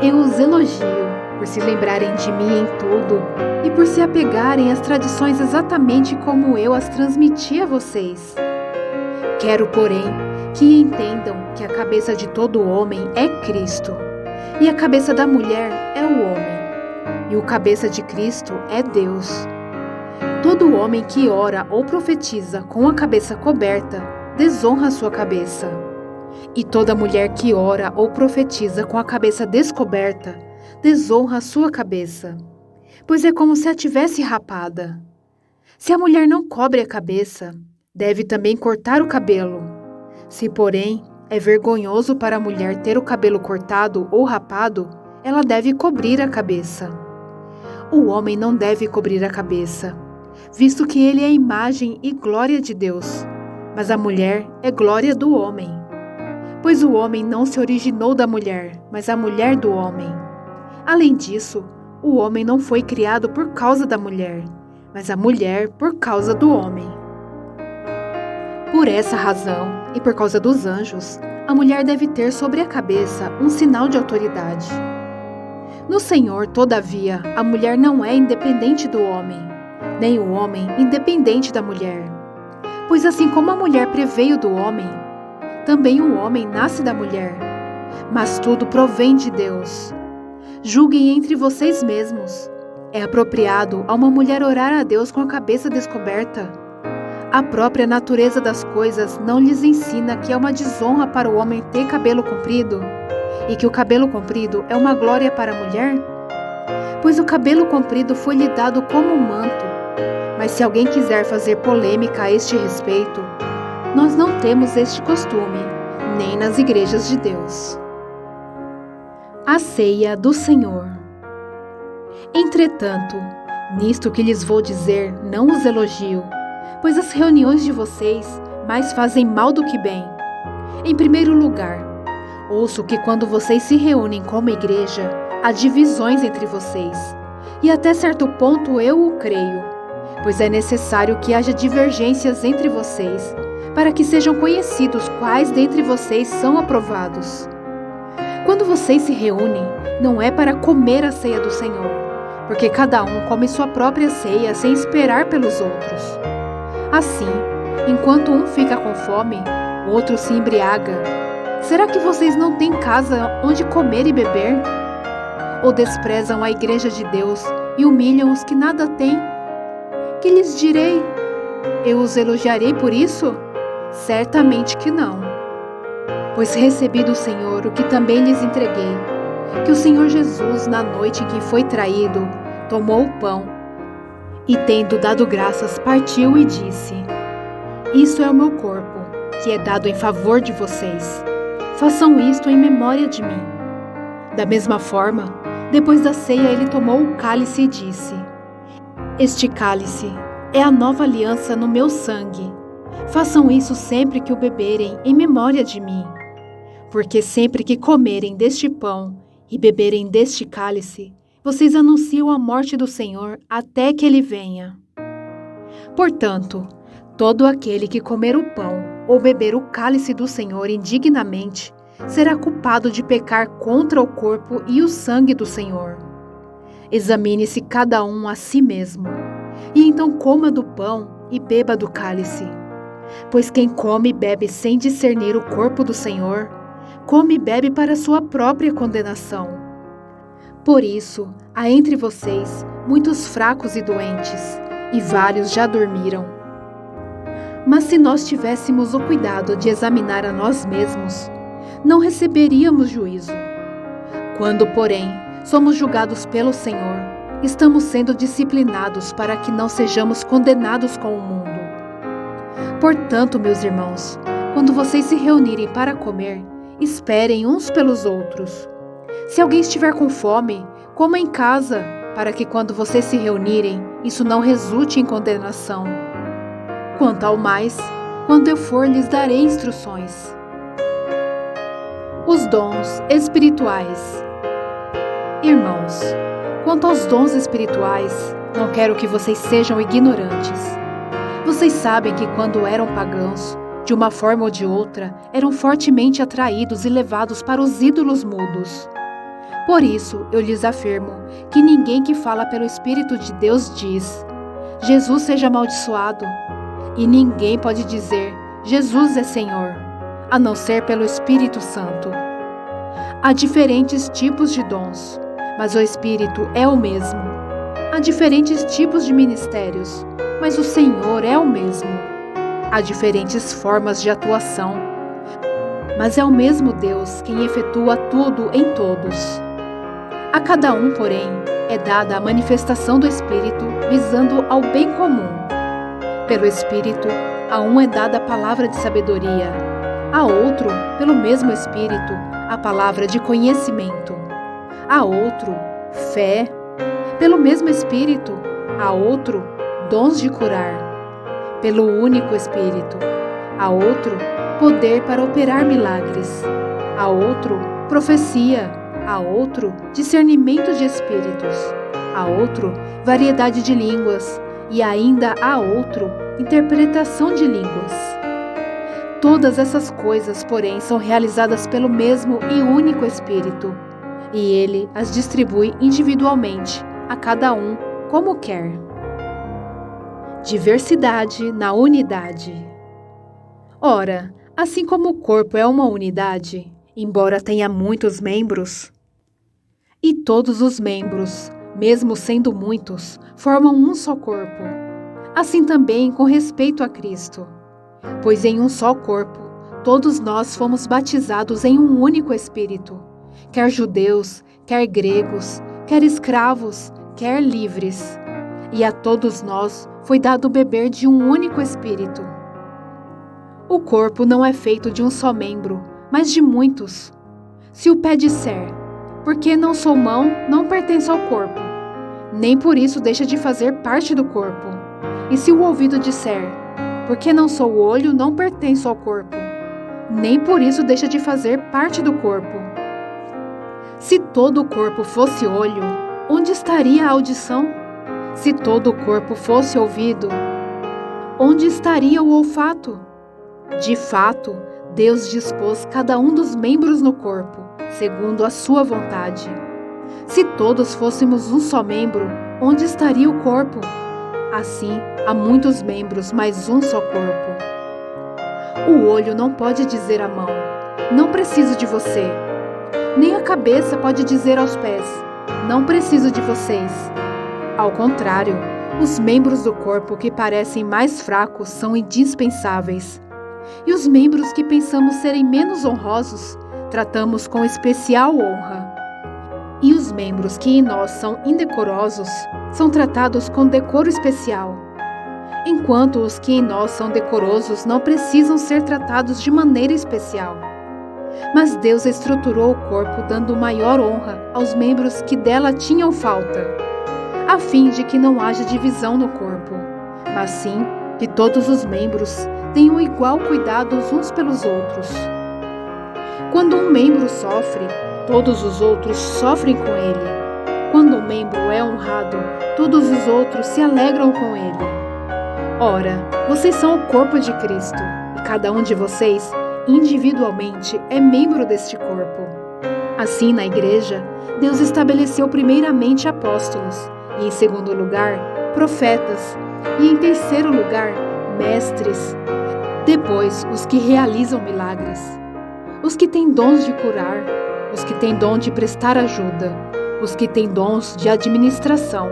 S1: Eu os elogio por se lembrarem de mim em tudo e por se apegarem às tradições exatamente como eu as transmiti a vocês. Quero, porém, que entendam que a cabeça de todo homem é Cristo, e a cabeça da mulher é o homem, e o cabeça de Cristo é Deus. Todo homem que ora ou profetiza com a cabeça coberta desonra a sua cabeça, e toda mulher que ora ou profetiza com a cabeça descoberta desonra a sua cabeça, pois é como se a tivesse rapada. Se a mulher não cobre a cabeça, deve também cortar o cabelo. Se, porém, é vergonhoso para a mulher ter o cabelo cortado ou rapado, ela deve cobrir a cabeça. O homem não deve cobrir a cabeça, visto que ele é a imagem e glória de Deus, mas a mulher é glória do homem. Pois o homem não se originou da mulher, mas a mulher do homem. Além disso, o homem não foi criado por causa da mulher, mas a mulher por causa do homem. Por essa razão, e por causa dos anjos, a mulher deve ter sobre a cabeça um sinal de autoridade. No Senhor, todavia, a mulher não é independente do homem, nem o homem independente da mulher. Pois assim como a mulher preveio do homem, também o homem nasce da mulher. Mas tudo provém de Deus. Julguem entre vocês mesmos. É apropriado a uma mulher orar a Deus com a cabeça descoberta? A própria natureza das coisas não lhes ensina que é uma desonra para o homem ter cabelo comprido? E que o cabelo comprido é uma glória para a mulher? Pois o cabelo comprido foi lhe dado como um manto. Mas se alguém quiser fazer polêmica a este respeito, nós não temos este costume, nem nas igrejas de Deus. A ceia do Senhor. Entretanto, nisto que lhes vou dizer, não os elogio, pois as reuniões de vocês mais fazem mal do que bem. Em primeiro lugar, ouço que quando vocês se reúnem como igreja, há divisões entre vocês, e até certo ponto eu o creio, pois é necessário que haja divergências entre vocês, para que sejam conhecidos quais dentre vocês são aprovados. Quando vocês se reúnem, não é para comer a ceia do Senhor, porque cada um come sua própria ceia sem esperar pelos outros. Assim, enquanto um fica com fome, o outro se embriaga. Será que vocês não têm casa onde comer e beber? Ou desprezam a igreja de Deus e humilham os que nada têm? Que lhes direi? Eu os elogiarei por isso? Certamente que não. Pois recebi do Senhor o que também lhes entreguei, que o Senhor Jesus, na noite em que foi traído, tomou o pão e, tendo dado graças, partiu e disse: Isso é o meu corpo, que é dado em favor de vocês. Façam isto em memória de mim. Da mesma forma, depois da ceia, ele tomou o cálice e disse: Este cálice é a nova aliança no meu sangue. Façam isso sempre que o beberem em memória de mim. Porque sempre que comerem deste pão e beberem deste cálice, vocês anunciam a morte do Senhor até que ele venha. Portanto, todo aquele que comer o pão ou beber o cálice do Senhor indignamente será culpado de pecar contra o corpo e o sangue do Senhor. Examine-se cada um a si mesmo, e então coma do pão e beba do cálice. Pois quem come e bebe sem discernir o corpo do Senhor, come e bebe para sua própria condenação. Por isso, há entre vocês muitos fracos e doentes, e vários já dormiram. Mas se nós tivéssemos o cuidado de examinar a nós mesmos, não receberíamos juízo. Quando, porém, somos julgados pelo Senhor, estamos sendo disciplinados para que não sejamos condenados com o mundo. Portanto, meus irmãos, quando vocês se reunirem para comer, esperem uns pelos outros. Se alguém estiver com fome, coma em casa, para que quando vocês se reunirem, isso não resulte em condenação. Quanto ao mais, quando eu for, lhes darei instruções. Os dons espirituais. Irmãos, quanto aos dons espirituais, não quero que vocês sejam ignorantes. Vocês sabem que quando eram pagãos, de uma forma ou de outra, eram fortemente atraídos e levados para os ídolos mudos. Por isso, eu lhes afirmo que ninguém que fala pelo Espírito de Deus diz: Jesus seja amaldiçoado. E ninguém pode dizer: Jesus é Senhor, a não ser pelo Espírito Santo. Há diferentes tipos de dons, mas o Espírito é o mesmo. Há diferentes tipos de ministérios, mas o Senhor é o mesmo. Há diferentes formas de atuação, mas é o mesmo Deus quem efetua tudo em todos. A cada um, porém, é dada a manifestação do Espírito visando ao bem comum. Pelo Espírito, a um é dada a palavra de sabedoria, a outro, pelo mesmo Espírito, a palavra de conhecimento, a outro, fé, pelo mesmo Espírito, a outro, dons de curar, pelo único Espírito, a outro, poder para operar milagres, a outro, profecia, a outro, discernimento de espíritos, a outro, variedade de línguas, e ainda a outro, interpretação de línguas. Todas essas coisas, porém, são realizadas pelo mesmo e único Espírito, e ele as distribui individualmente, a cada um, como quer. Diversidade na unidade. Ora, assim como o corpo é uma unidade, embora tenha muitos membros, e todos os membros, mesmo sendo muitos, formam um só corpo, assim também com respeito a Cristo. Pois em um só corpo, todos nós fomos batizados em um único Espírito, quer judeus, quer gregos, quer escravos, quer livres. E a todos nós foi dado beber de um único Espírito. O corpo não é feito de um só membro, mas de muitos. Se o pé disser: porque não sou mão, não pertenço ao corpo, nem por isso deixa de fazer parte do corpo. E se o ouvido disser: porque não sou olho, não pertenço ao corpo, nem por isso deixa de fazer parte do corpo. Se todo o corpo fosse olho, onde estaria a audição? Se todo o corpo fosse ouvido, onde estaria o olfato? De fato, Deus dispôs cada um dos membros no corpo, segundo a sua vontade. Se todos fôssemos um só membro, onde estaria o corpo? Assim, há muitos membros, mas um só corpo. O olho não pode dizer à mão: não preciso de você. Nem a cabeça pode dizer aos pés: não preciso de vocês. Ao contrário, os membros do corpo que parecem mais fracos são indispensáveis. E os membros que pensamos serem menos honrosos, tratamos com especial honra. E os membros que em nós são indecorosos, são tratados com decoro especial. Enquanto os que em nós são decorosos não precisam ser tratados de maneira especial. Mas Deus estruturou o corpo dando maior honra aos membros que dela tinham falta, a fim de que não haja divisão no corpo, mas sim que todos os membros tenham igual cuidado uns pelos outros. Quando um membro sofre, todos os outros sofrem com ele. Quando um membro é honrado, todos os outros se alegram com ele. Ora, vocês são o corpo de Cristo, e cada um de vocês, individualmente, é membro deste corpo. Assim, na igreja, Deus estabeleceu primeiramente apóstolos, e em segundo lugar, profetas, e em terceiro lugar, mestres. Depois, os que realizam milagres, os que têm dons de curar, os que têm dom de prestar ajuda, os que têm dons de administração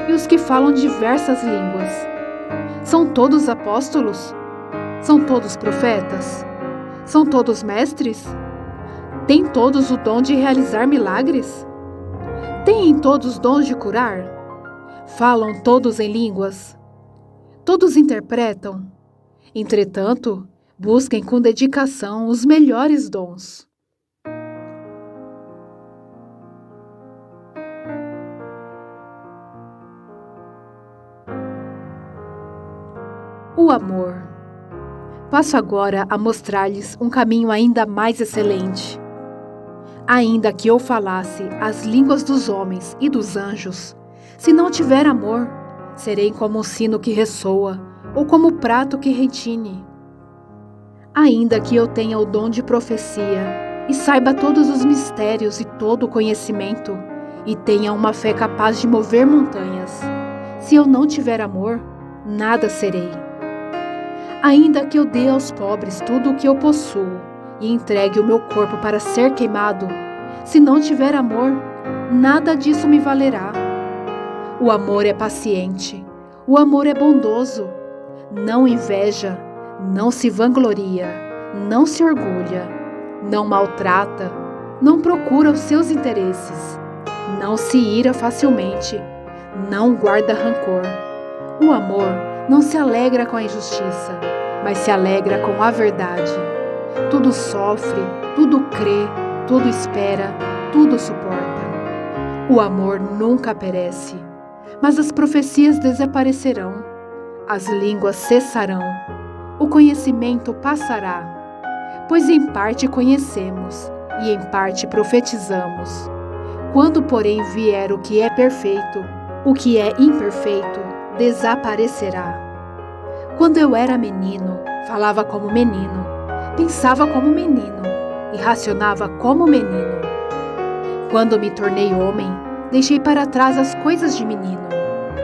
S1: e os que falam diversas línguas. São todos apóstolos? São todos profetas? São todos mestres? Têm todos o dom de realizar milagres? Têm todos dons de curar? Falam todos em línguas? Todos interpretam? Entretanto, busquem com dedicação os melhores dons. O amor. Passo agora a mostrar-lhes um caminho ainda mais excelente. Ainda que eu falasse as línguas dos homens e dos anjos, se não tiver amor, serei como um sino que ressoa, ou como o prato que retine. Ainda que eu tenha o dom de profecia, e saiba todos os mistérios e todo o conhecimento, e tenha uma fé capaz de mover montanhas, se eu não tiver amor, nada serei. Ainda que eu dê aos pobres tudo o que eu possuo, e entregue o meu corpo para ser queimado, se não tiver amor, nada disso me valerá. O amor é paciente, o amor é bondoso, não inveja, não se vangloria, não se orgulha, não maltrata, não procura os seus interesses, não se ira facilmente, não guarda rancor. O amor não se alegra com a injustiça, mas se alegra com a verdade. Tudo sofre, tudo crê, tudo espera, tudo suporta. O amor nunca perece, mas as profecias desaparecerão, as línguas cessarão, o conhecimento passará, pois em parte conhecemos e em parte profetizamos. Quando, porém, vier o que é perfeito, o que é imperfeito desaparecerá. Quando eu era menino, falava como menino, pensava como menino e racionava como menino. Quando me tornei homem, deixei para trás as coisas de menino.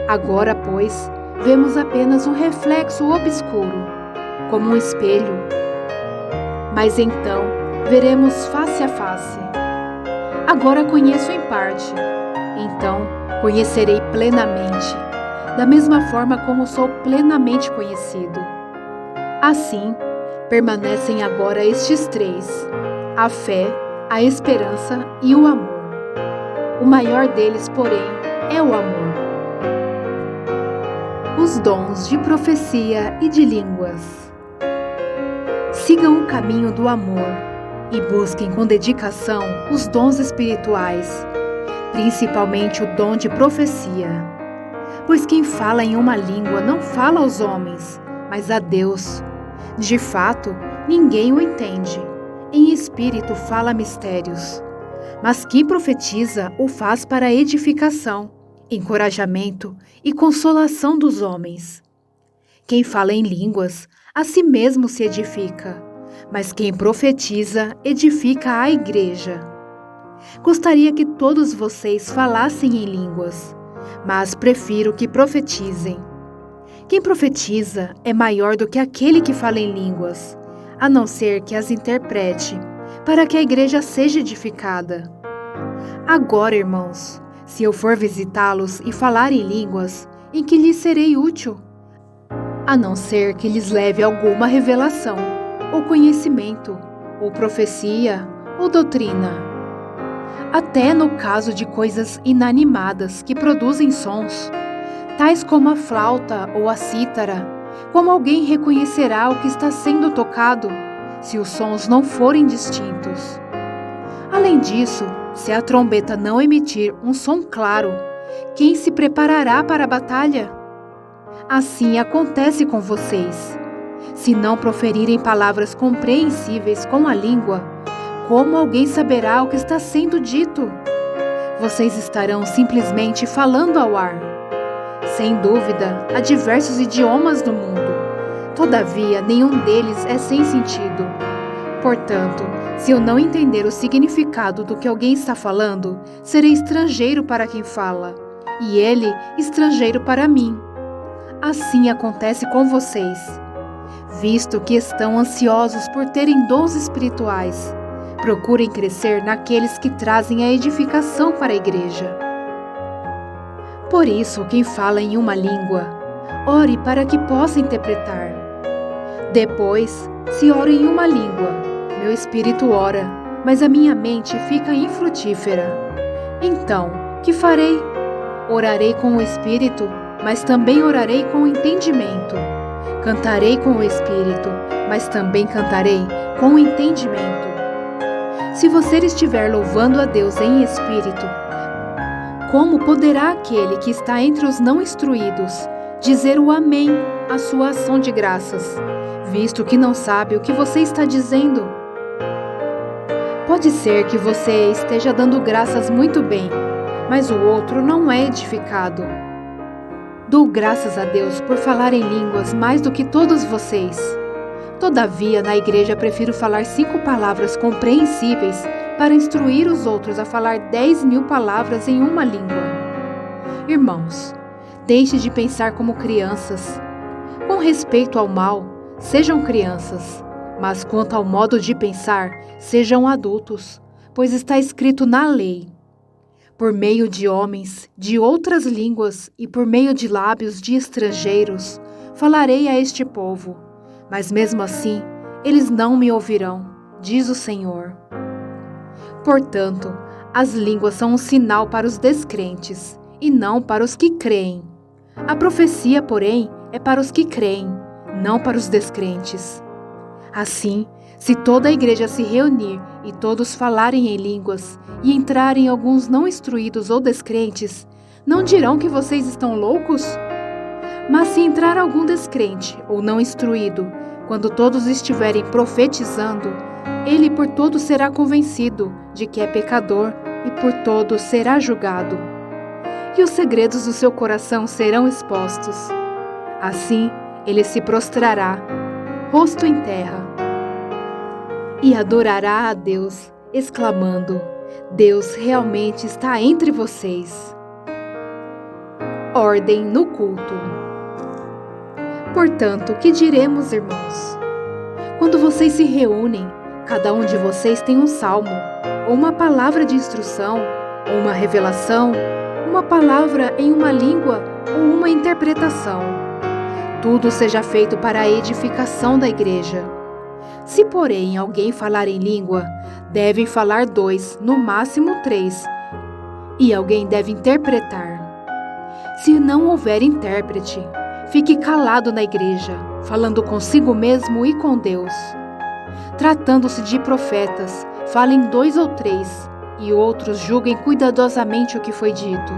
S1: Agora, pois, vemos apenas um reflexo obscuro, como um espelho. Mas então veremos face a face. Agora conheço em parte, então conhecerei plenamente, da mesma forma como sou plenamente conhecido. Assim, permanecem agora estes três: a fé, a esperança e o amor. O maior deles, porém, é o amor. Os dons de profecia e de línguas. Sigam o caminho do amor e busquem com dedicação os dons espirituais, principalmente o dom de profecia. Pois quem fala em uma língua não fala aos homens, mas a Deus. De fato, ninguém o entende. Em espírito fala mistérios. Mas quem profetiza o faz para edificação, encorajamento e consolação dos homens. Quem fala em línguas, a si mesmo se edifica, mas quem profetiza edifica a igreja. Gostaria que todos vocês falassem em línguas, mas prefiro que profetizem. Quem profetiza é maior do que aquele que fala em línguas, a não ser que as interprete, para que a igreja seja edificada. Agora, irmãos, se eu for visitá-los e falar em línguas, em que lhes serei útil? A não ser que lhes leve alguma revelação, ou conhecimento, ou profecia, ou doutrina. Até no caso de coisas inanimadas que produzem sons, tais como a flauta ou a cítara, como alguém reconhecerá o que está sendo tocado, se os sons não forem distintos? Além disso, se a trombeta não emitir um som claro, quem se preparará para a batalha? Assim acontece com vocês. Se não proferirem palavras compreensíveis com a língua, como alguém saberá o que está sendo dito? Vocês estarão simplesmente falando ao ar. Sem dúvida, há diversos idiomas no mundo. Todavia, nenhum deles é sem sentido. Portanto, se eu não entender o significado do que alguém está falando, serei estrangeiro para quem fala, e ele estrangeiro para mim. Assim acontece com vocês. Visto que estão ansiosos por terem dons espirituais, procurem crescer naqueles que trazem a edificação para a igreja. Por isso, quem fala em uma língua, ore para que possa interpretar. Depois, se oro em uma língua, meu espírito ora, mas a minha mente fica infrutífera. Então, que farei? Orarei com o espírito, mas também orarei com o entendimento. Cantarei com o espírito, mas também cantarei com o entendimento. Se você estiver louvando a Deus em espírito, como poderá aquele que está entre os não instruídos dizer o amém à sua ação de graças, visto que não sabe o que você está dizendo. Pode ser que você esteja dando graças muito bem, mas o outro não é edificado. Dou graças a Deus por falar em línguas mais do que todos vocês. Todavia, na igreja prefiro falar 5 palavras compreensíveis para instruir os outros a falar 10.000 palavras em uma língua. Irmãos, deixe de pensar como crianças. Com respeito ao mal, sejam crianças, mas quanto ao modo de pensar, sejam adultos, pois está escrito na lei: por meio de homens, de outras línguas e por meio de lábios de estrangeiros, falarei a este povo, mas mesmo assim, eles não me ouvirão, diz o Senhor. Portanto, as línguas são um sinal para os descrentes, e não para os que creem. A profecia, porém, é para os que creem, não para os descrentes. Assim, se toda a igreja se reunir e todos falarem em línguas, e entrarem alguns não instruídos ou descrentes, não dirão que vocês estão loucos? Mas se entrar algum descrente ou não instruído, quando todos estiverem profetizando, ele por todos será convencido de que é pecador e por todos será julgado. E os segredos do seu coração serão expostos. Assim, ele se prostrará, rosto em terra, e adorará a Deus, exclamando: Deus realmente está entre vocês. Ordem no culto. Portanto, que diremos, irmãos? Quando vocês se reúnem, cada um de vocês tem um salmo, ou uma palavra de instrução, ou uma revelação, uma palavra em uma língua, ou uma interpretação. Tudo seja feito para a edificação da igreja. Se, porém, alguém falar em língua, devem falar 2, no máximo 3, e alguém deve interpretar. Se não houver intérprete, fique calado na igreja, falando consigo mesmo e com Deus. Tratando-se de profetas, falem 2 ou 3, e outros julguem cuidadosamente o que foi dito.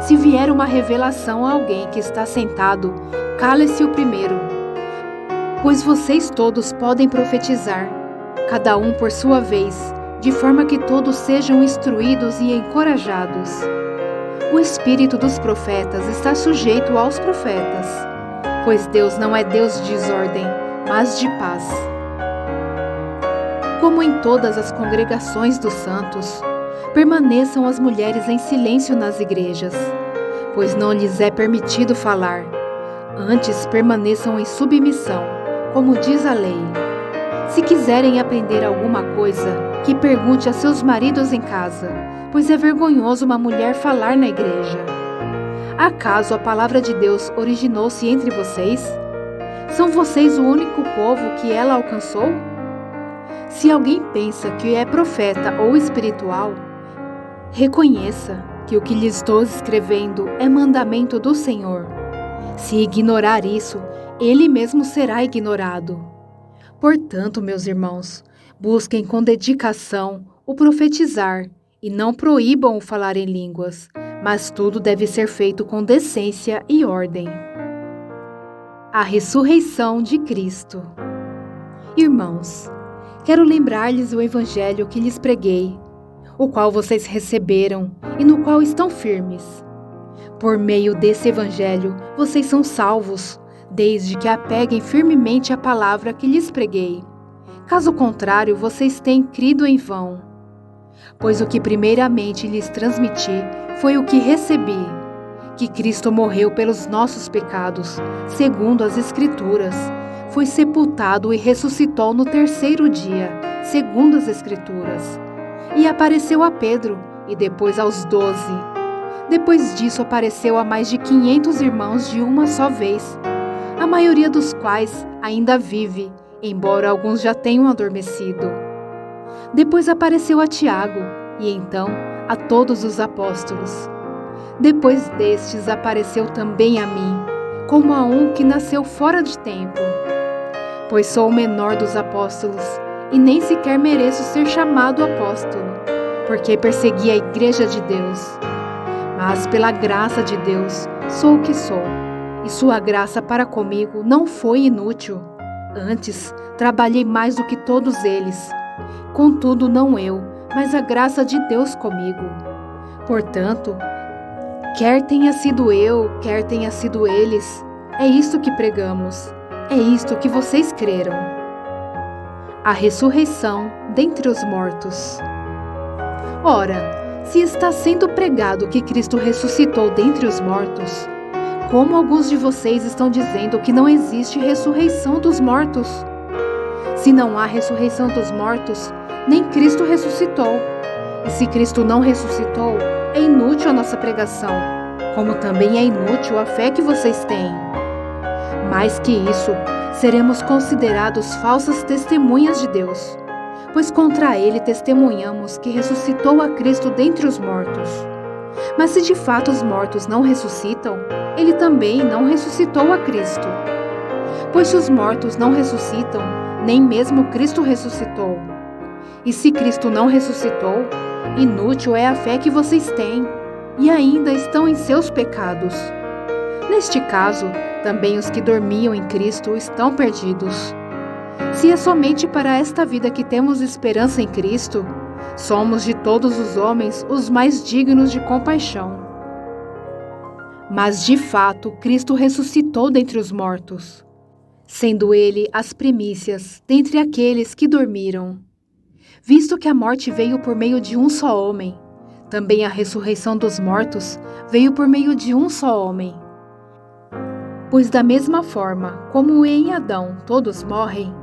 S1: Se vier uma revelação a alguém que está sentado, cale-se o primeiro. Pois vocês todos podem profetizar, cada um por sua vez, de forma que todos sejam instruídos e encorajados. O espírito dos profetas está sujeito aos profetas, pois Deus não é Deus de desordem, mas de paz. Como em todas as congregações dos santos, permaneçam as mulheres em silêncio nas igrejas, pois não lhes é permitido falar. Antes permaneçam em submissão, como diz a lei. Se quiserem aprender alguma coisa, que pergunte a seus maridos em casa, pois é vergonhoso uma mulher falar na igreja. Acaso a palavra de Deus originou-se entre vocês? São vocês o único povo que ela alcançou? Se alguém pensa que é profeta ou espiritual, reconheça que o que lhe estou escrevendo é mandamento do Senhor. Se ignorar isso, ele mesmo será ignorado. Portanto, meus irmãos, busquem com dedicação o profetizar e não proíbam o falar em línguas, mas tudo deve ser feito com decência e ordem. A ressurreição de Cristo. Irmãos, quero lembrar-lhes o evangelho que lhes preguei, o qual vocês receberam e no qual estão firmes. Por meio desse evangelho, vocês são salvos, desde que apeguem firmemente à palavra que lhes preguei. Caso contrário, vocês têm crido em vão. Pois o que primeiramente lhes transmiti foi o que recebi, que Cristo morreu pelos nossos pecados, segundo as Escrituras, foi sepultado e ressuscitou no 3º dia, segundo as Escrituras, e apareceu a Pedro e depois aos 12. Depois disso apareceu a mais de 500 irmãos de uma só vez, a maioria dos quais ainda vive, embora alguns já tenham adormecido. Depois apareceu a Tiago, e então a todos os apóstolos. Depois destes apareceu também a mim, como a um que nasceu fora de tempo. Pois sou o menor dos apóstolos, e nem sequer mereço ser chamado apóstolo, porque persegui a igreja de Deus. Mas pela graça de Deus sou o que sou, e sua graça para comigo não foi inútil. Antes, trabalhei mais do que todos eles. Contudo, não eu, mas a graça de Deus comigo. Portanto, quer tenha sido eu, quer tenha sido eles, é isto que pregamos, é isto que vocês creram. A ressurreição dentre os mortos. Ora, se está sendo pregado que Cristo ressuscitou dentre os mortos, como alguns de vocês estão dizendo que não existe ressurreição dos mortos? Se não há ressurreição dos mortos, nem Cristo ressuscitou. E se Cristo não ressuscitou, é inútil a nossa pregação, como também é inútil a fé que vocês têm. Mais que isso, seremos considerados falsas testemunhas de Deus, pois contra ele testemunhamos que ressuscitou a Cristo dentre os mortos. Mas se de fato os mortos não ressuscitam, ele também não ressuscitou a Cristo. Pois se os mortos não ressuscitam, nem mesmo Cristo ressuscitou. E se Cristo não ressuscitou, inútil é a fé que vocês têm, e ainda estão em seus pecados. Neste caso, também os que dormiam em Cristo estão perdidos. Se é somente para esta vida que temos esperança em Cristo, somos de todos os homens os mais dignos de compaixão. Mas de fato, Cristo ressuscitou dentre os mortos, sendo ele as primícias dentre aqueles que dormiram. Visto que a morte veio por meio de um só homem, também a ressurreição dos mortos veio por meio de um só homem. Pois da mesma forma como em Adão todos morrem,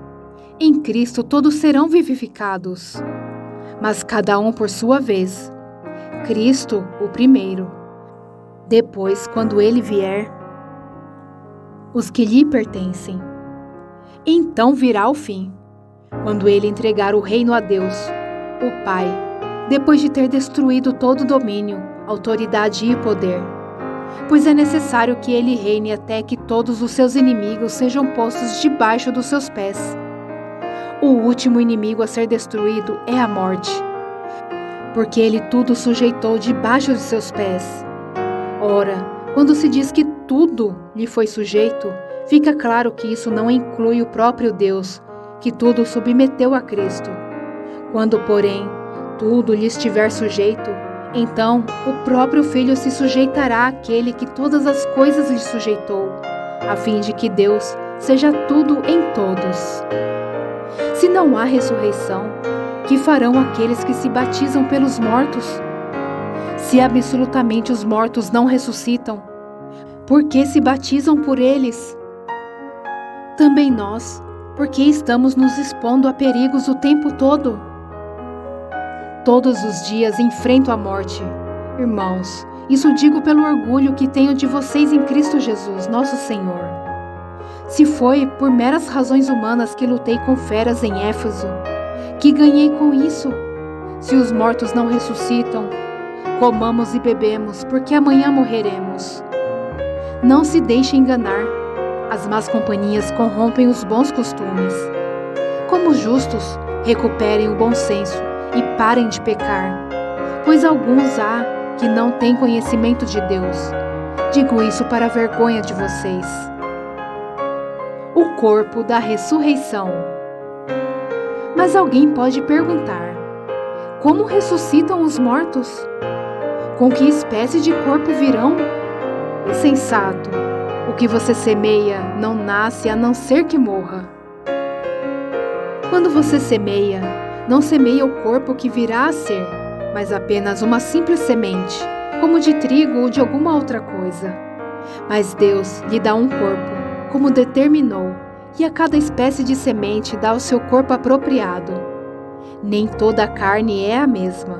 S1: em Cristo todos serão vivificados, mas cada um por sua vez. Cristo, o primeiro. Depois, quando ele vier, os que lhe pertencem. Então virá o fim, quando ele entregar o reino a Deus, o Pai, depois de ter destruído todo domínio, autoridade e poder. Pois é necessário que ele reine até que todos os seus inimigos sejam postos debaixo dos seus pés. O último inimigo a ser destruído é a morte, porque ele tudo sujeitou debaixo de seus pés. Ora, quando se diz que tudo lhe foi sujeito, fica claro que isso não inclui o próprio Deus, que tudo submeteu a Cristo. Quando, porém, tudo lhe estiver sujeito, então o próprio Filho se sujeitará àquele que todas as coisas lhe sujeitou, a fim de que Deus seja tudo em todos. Se não há ressurreição, que farão aqueles que se batizam pelos mortos? Se absolutamente os mortos não ressuscitam, por que se batizam por eles? Também nós, porque estamos nos expondo a perigos o tempo todo. Todos os dias enfrento a morte. Irmãos, isso digo pelo orgulho que tenho de vocês em Cristo Jesus, nosso Senhor. Se foi por meras razões humanas que lutei com feras em Éfeso, que ganhei com isso? Se os mortos não ressuscitam, comamos e bebemos, porque amanhã morreremos. Não se deixe enganar. As más companhias corrompem os bons costumes. Como justos, recuperem o bom senso e parem de pecar, pois alguns há que não têm conhecimento de Deus. Digo isso para a vergonha de vocês. O corpo da ressurreição. Mas alguém pode perguntar: como ressuscitam os mortos? Com que espécie de corpo virão? Insensato, o que você semeia não nasce a não ser que morra. Quando você semeia, não semeia o corpo que virá a ser, mas apenas uma simples semente, como de trigo ou de alguma outra coisa. Mas Deus lhe dá um corpo, como determinou, e a cada espécie de semente dá o seu corpo apropriado. Nem toda a carne é a mesma.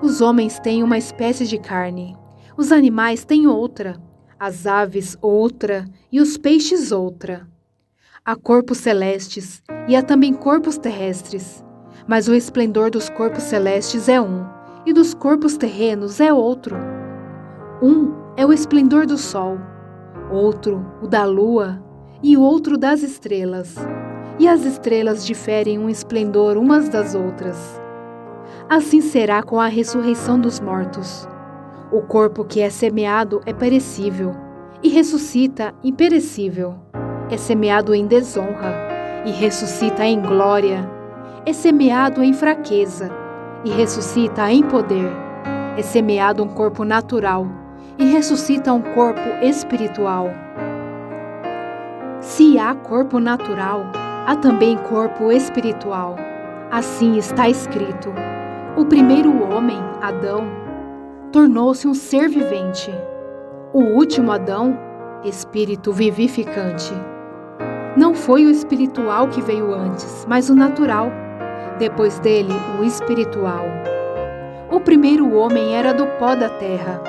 S1: Os homens têm uma espécie de carne, os animais têm outra, as aves outra e os peixes outra. Há corpos celestes e há também corpos terrestres, mas o esplendor dos corpos celestes é um, e dos corpos terrenos é outro. Um é o esplendor do sol, outro o da lua e outro das estrelas, e as estrelas diferem um esplendor umas das outras. Assim será com a ressurreição dos mortos. O corpo que é semeado é perecível, e ressuscita imperecível. É semeado em desonra e ressuscita em glória. É semeado em fraqueza e ressuscita em poder. É semeado um corpo natural e ressuscita um corpo espiritual. Se há corpo natural, há também corpo espiritual. Assim está escrito: o primeiro homem, Adão, tornou-se um ser vivente. O último Adão, espírito vivificante. Não foi o espiritual que veio antes, mas o natural. Depois dele, o espiritual. O primeiro homem era do pó da terra,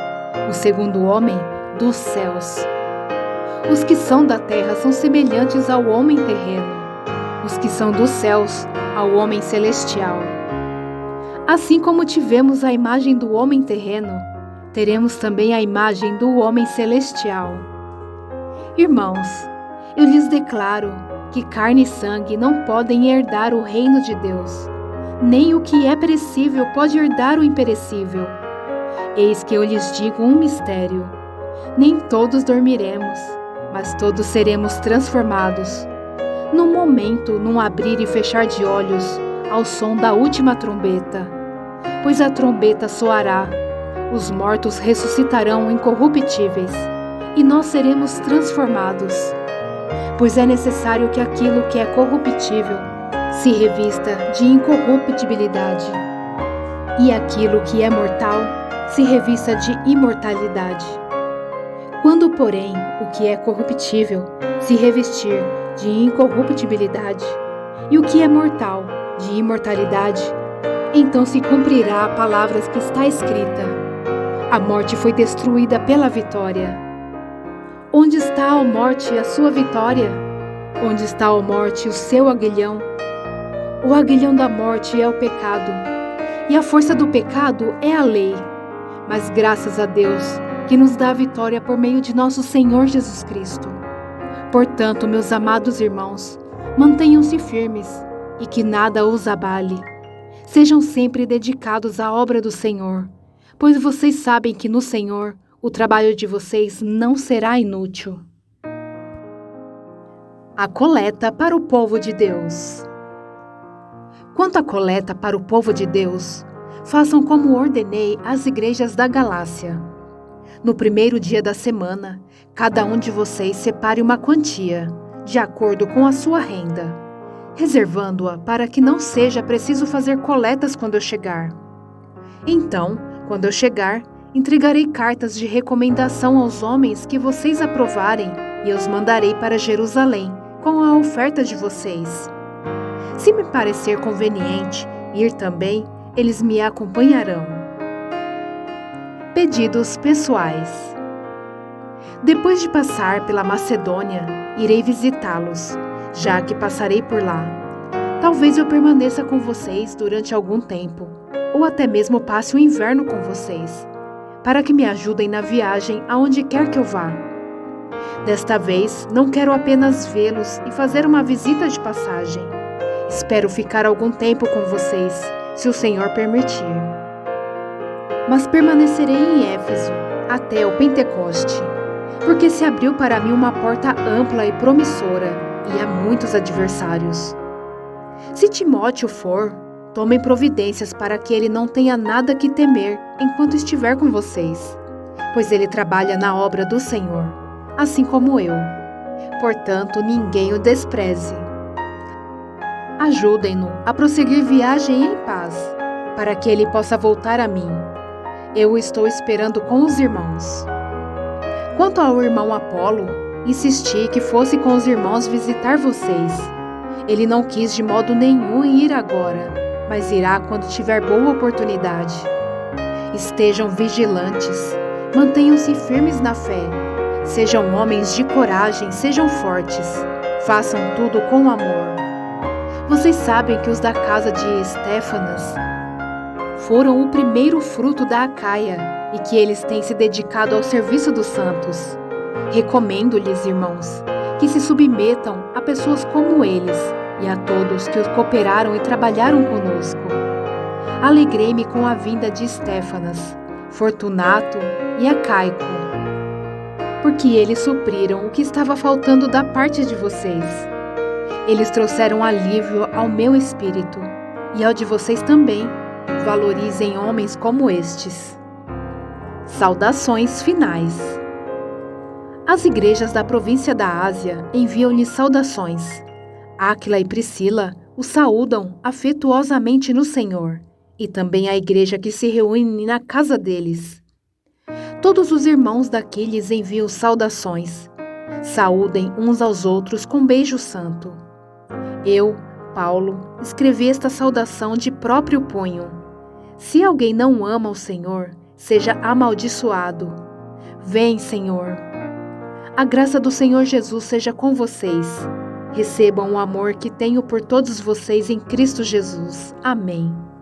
S1: o segundo homem, dos céus. Os que são da terra são semelhantes ao homem terreno, os que são dos céus, ao homem celestial. Assim como tivemos a imagem do homem terreno, teremos também a imagem do homem celestial. Irmãos, eu lhes declaro que carne e sangue não podem herdar o reino de Deus, nem o que é perecível pode herdar o imperecível. Eis que eu lhes digo um mistério: nem todos dormiremos, mas todos seremos transformados. Num momento, num abrir e fechar de olhos, ao som da última trombeta. Pois a trombeta soará, os mortos ressuscitarão incorruptíveis, e nós seremos transformados. Pois é necessário que aquilo que é corruptível se revista de incorruptibilidade, e aquilo que é mortal se revista de imortalidade. Quando, porém, o que é corruptível se revestir de incorruptibilidade, e o que é mortal de imortalidade, então se cumprirá a palavra que está escrita: a morte foi destruída pela vitória. Onde está, ó morte, a sua vitória? Onde está, ó morte, o seu aguilhão? O aguilhão da morte é o pecado, e a força do pecado é a lei. Mas graças a Deus, que nos dá a vitória por meio de nosso Senhor Jesus Cristo. Portanto, meus amados irmãos, mantenham-se firmes e que nada os abale. Sejam sempre dedicados à obra do Senhor, pois vocês sabem que no Senhor o trabalho de vocês não será inútil. A coleta para o povo de Deus. Quanto à coleta para o povo de Deus, façam como ordenei às igrejas da Galácia. No primeiro dia da semana, cada um de vocês separe uma quantia, de acordo com a sua renda, reservando-a para que não seja preciso fazer coletas quando eu chegar. Então, quando eu chegar, entregarei cartas de recomendação aos homens que vocês aprovarem e os mandarei para Jerusalém com a oferta de vocês. Se me parecer conveniente ir também, eles me acompanharão. Pedidos pessoais. Depois de passar pela Macedônia, irei visitá-los, já que passarei por lá. Talvez eu permaneça com vocês durante algum tempo, ou até mesmo passe o inverno com vocês, para que me ajudem na viagem aonde quer que eu vá. Desta vez, não quero apenas vê-los e fazer uma visita de passagem. Espero ficar algum tempo com vocês, se o Senhor permitir. Mas permanecerei em Éfeso até o Pentecoste, porque se abriu para mim uma porta ampla e promissora, e há muitos adversários. Se Timóteo for, tomem providências para que ele não tenha nada que temer enquanto estiver com vocês, pois ele trabalha na obra do Senhor, assim como eu. Portanto, ninguém o despreze. Ajudem-no a prosseguir viagem em paz, para que ele possa voltar a mim. Eu o estou esperando com os irmãos. Quanto ao irmão Apolo, insisti que fosse com os irmãos visitar vocês. Ele não quis de modo nenhum ir agora, mas irá quando tiver boa oportunidade. Estejam vigilantes, mantenham-se firmes na fé, sejam homens de coragem, sejam fortes, façam tudo com amor. Vocês sabem que os da casa de Estéfanas foram o primeiro fruto da Acaia e que eles têm se dedicado ao serviço dos santos. Recomendo-lhes, irmãos, que se submetam a pessoas como eles e a todos que os cooperaram e trabalharam conosco. Alegrei-me com a vinda de Estéfanas, Fortunato e Acaico. porque eles supriram o que estava faltando da parte de vocês. Eles trouxeram alívio ao meu espírito e ao de vocês também. Valorizem homens como estes. Saudações finais. As igrejas da província da Ásia enviam-lhe saudações. Áquila e Priscila o saúdam afetuosamente no Senhor, e também a igreja que se reúne na casa deles. Todos os irmãos daqui lhes enviam saudações. Saúdem uns aos outros com beijo santo. Eu, Paulo, escrevi esta saudação de próprio punho. Se alguém não ama o Senhor, seja amaldiçoado. Vem, Senhor. A graça do Senhor Jesus seja com vocês. Recebam o amor que tenho por todos vocês em Cristo Jesus. Amém.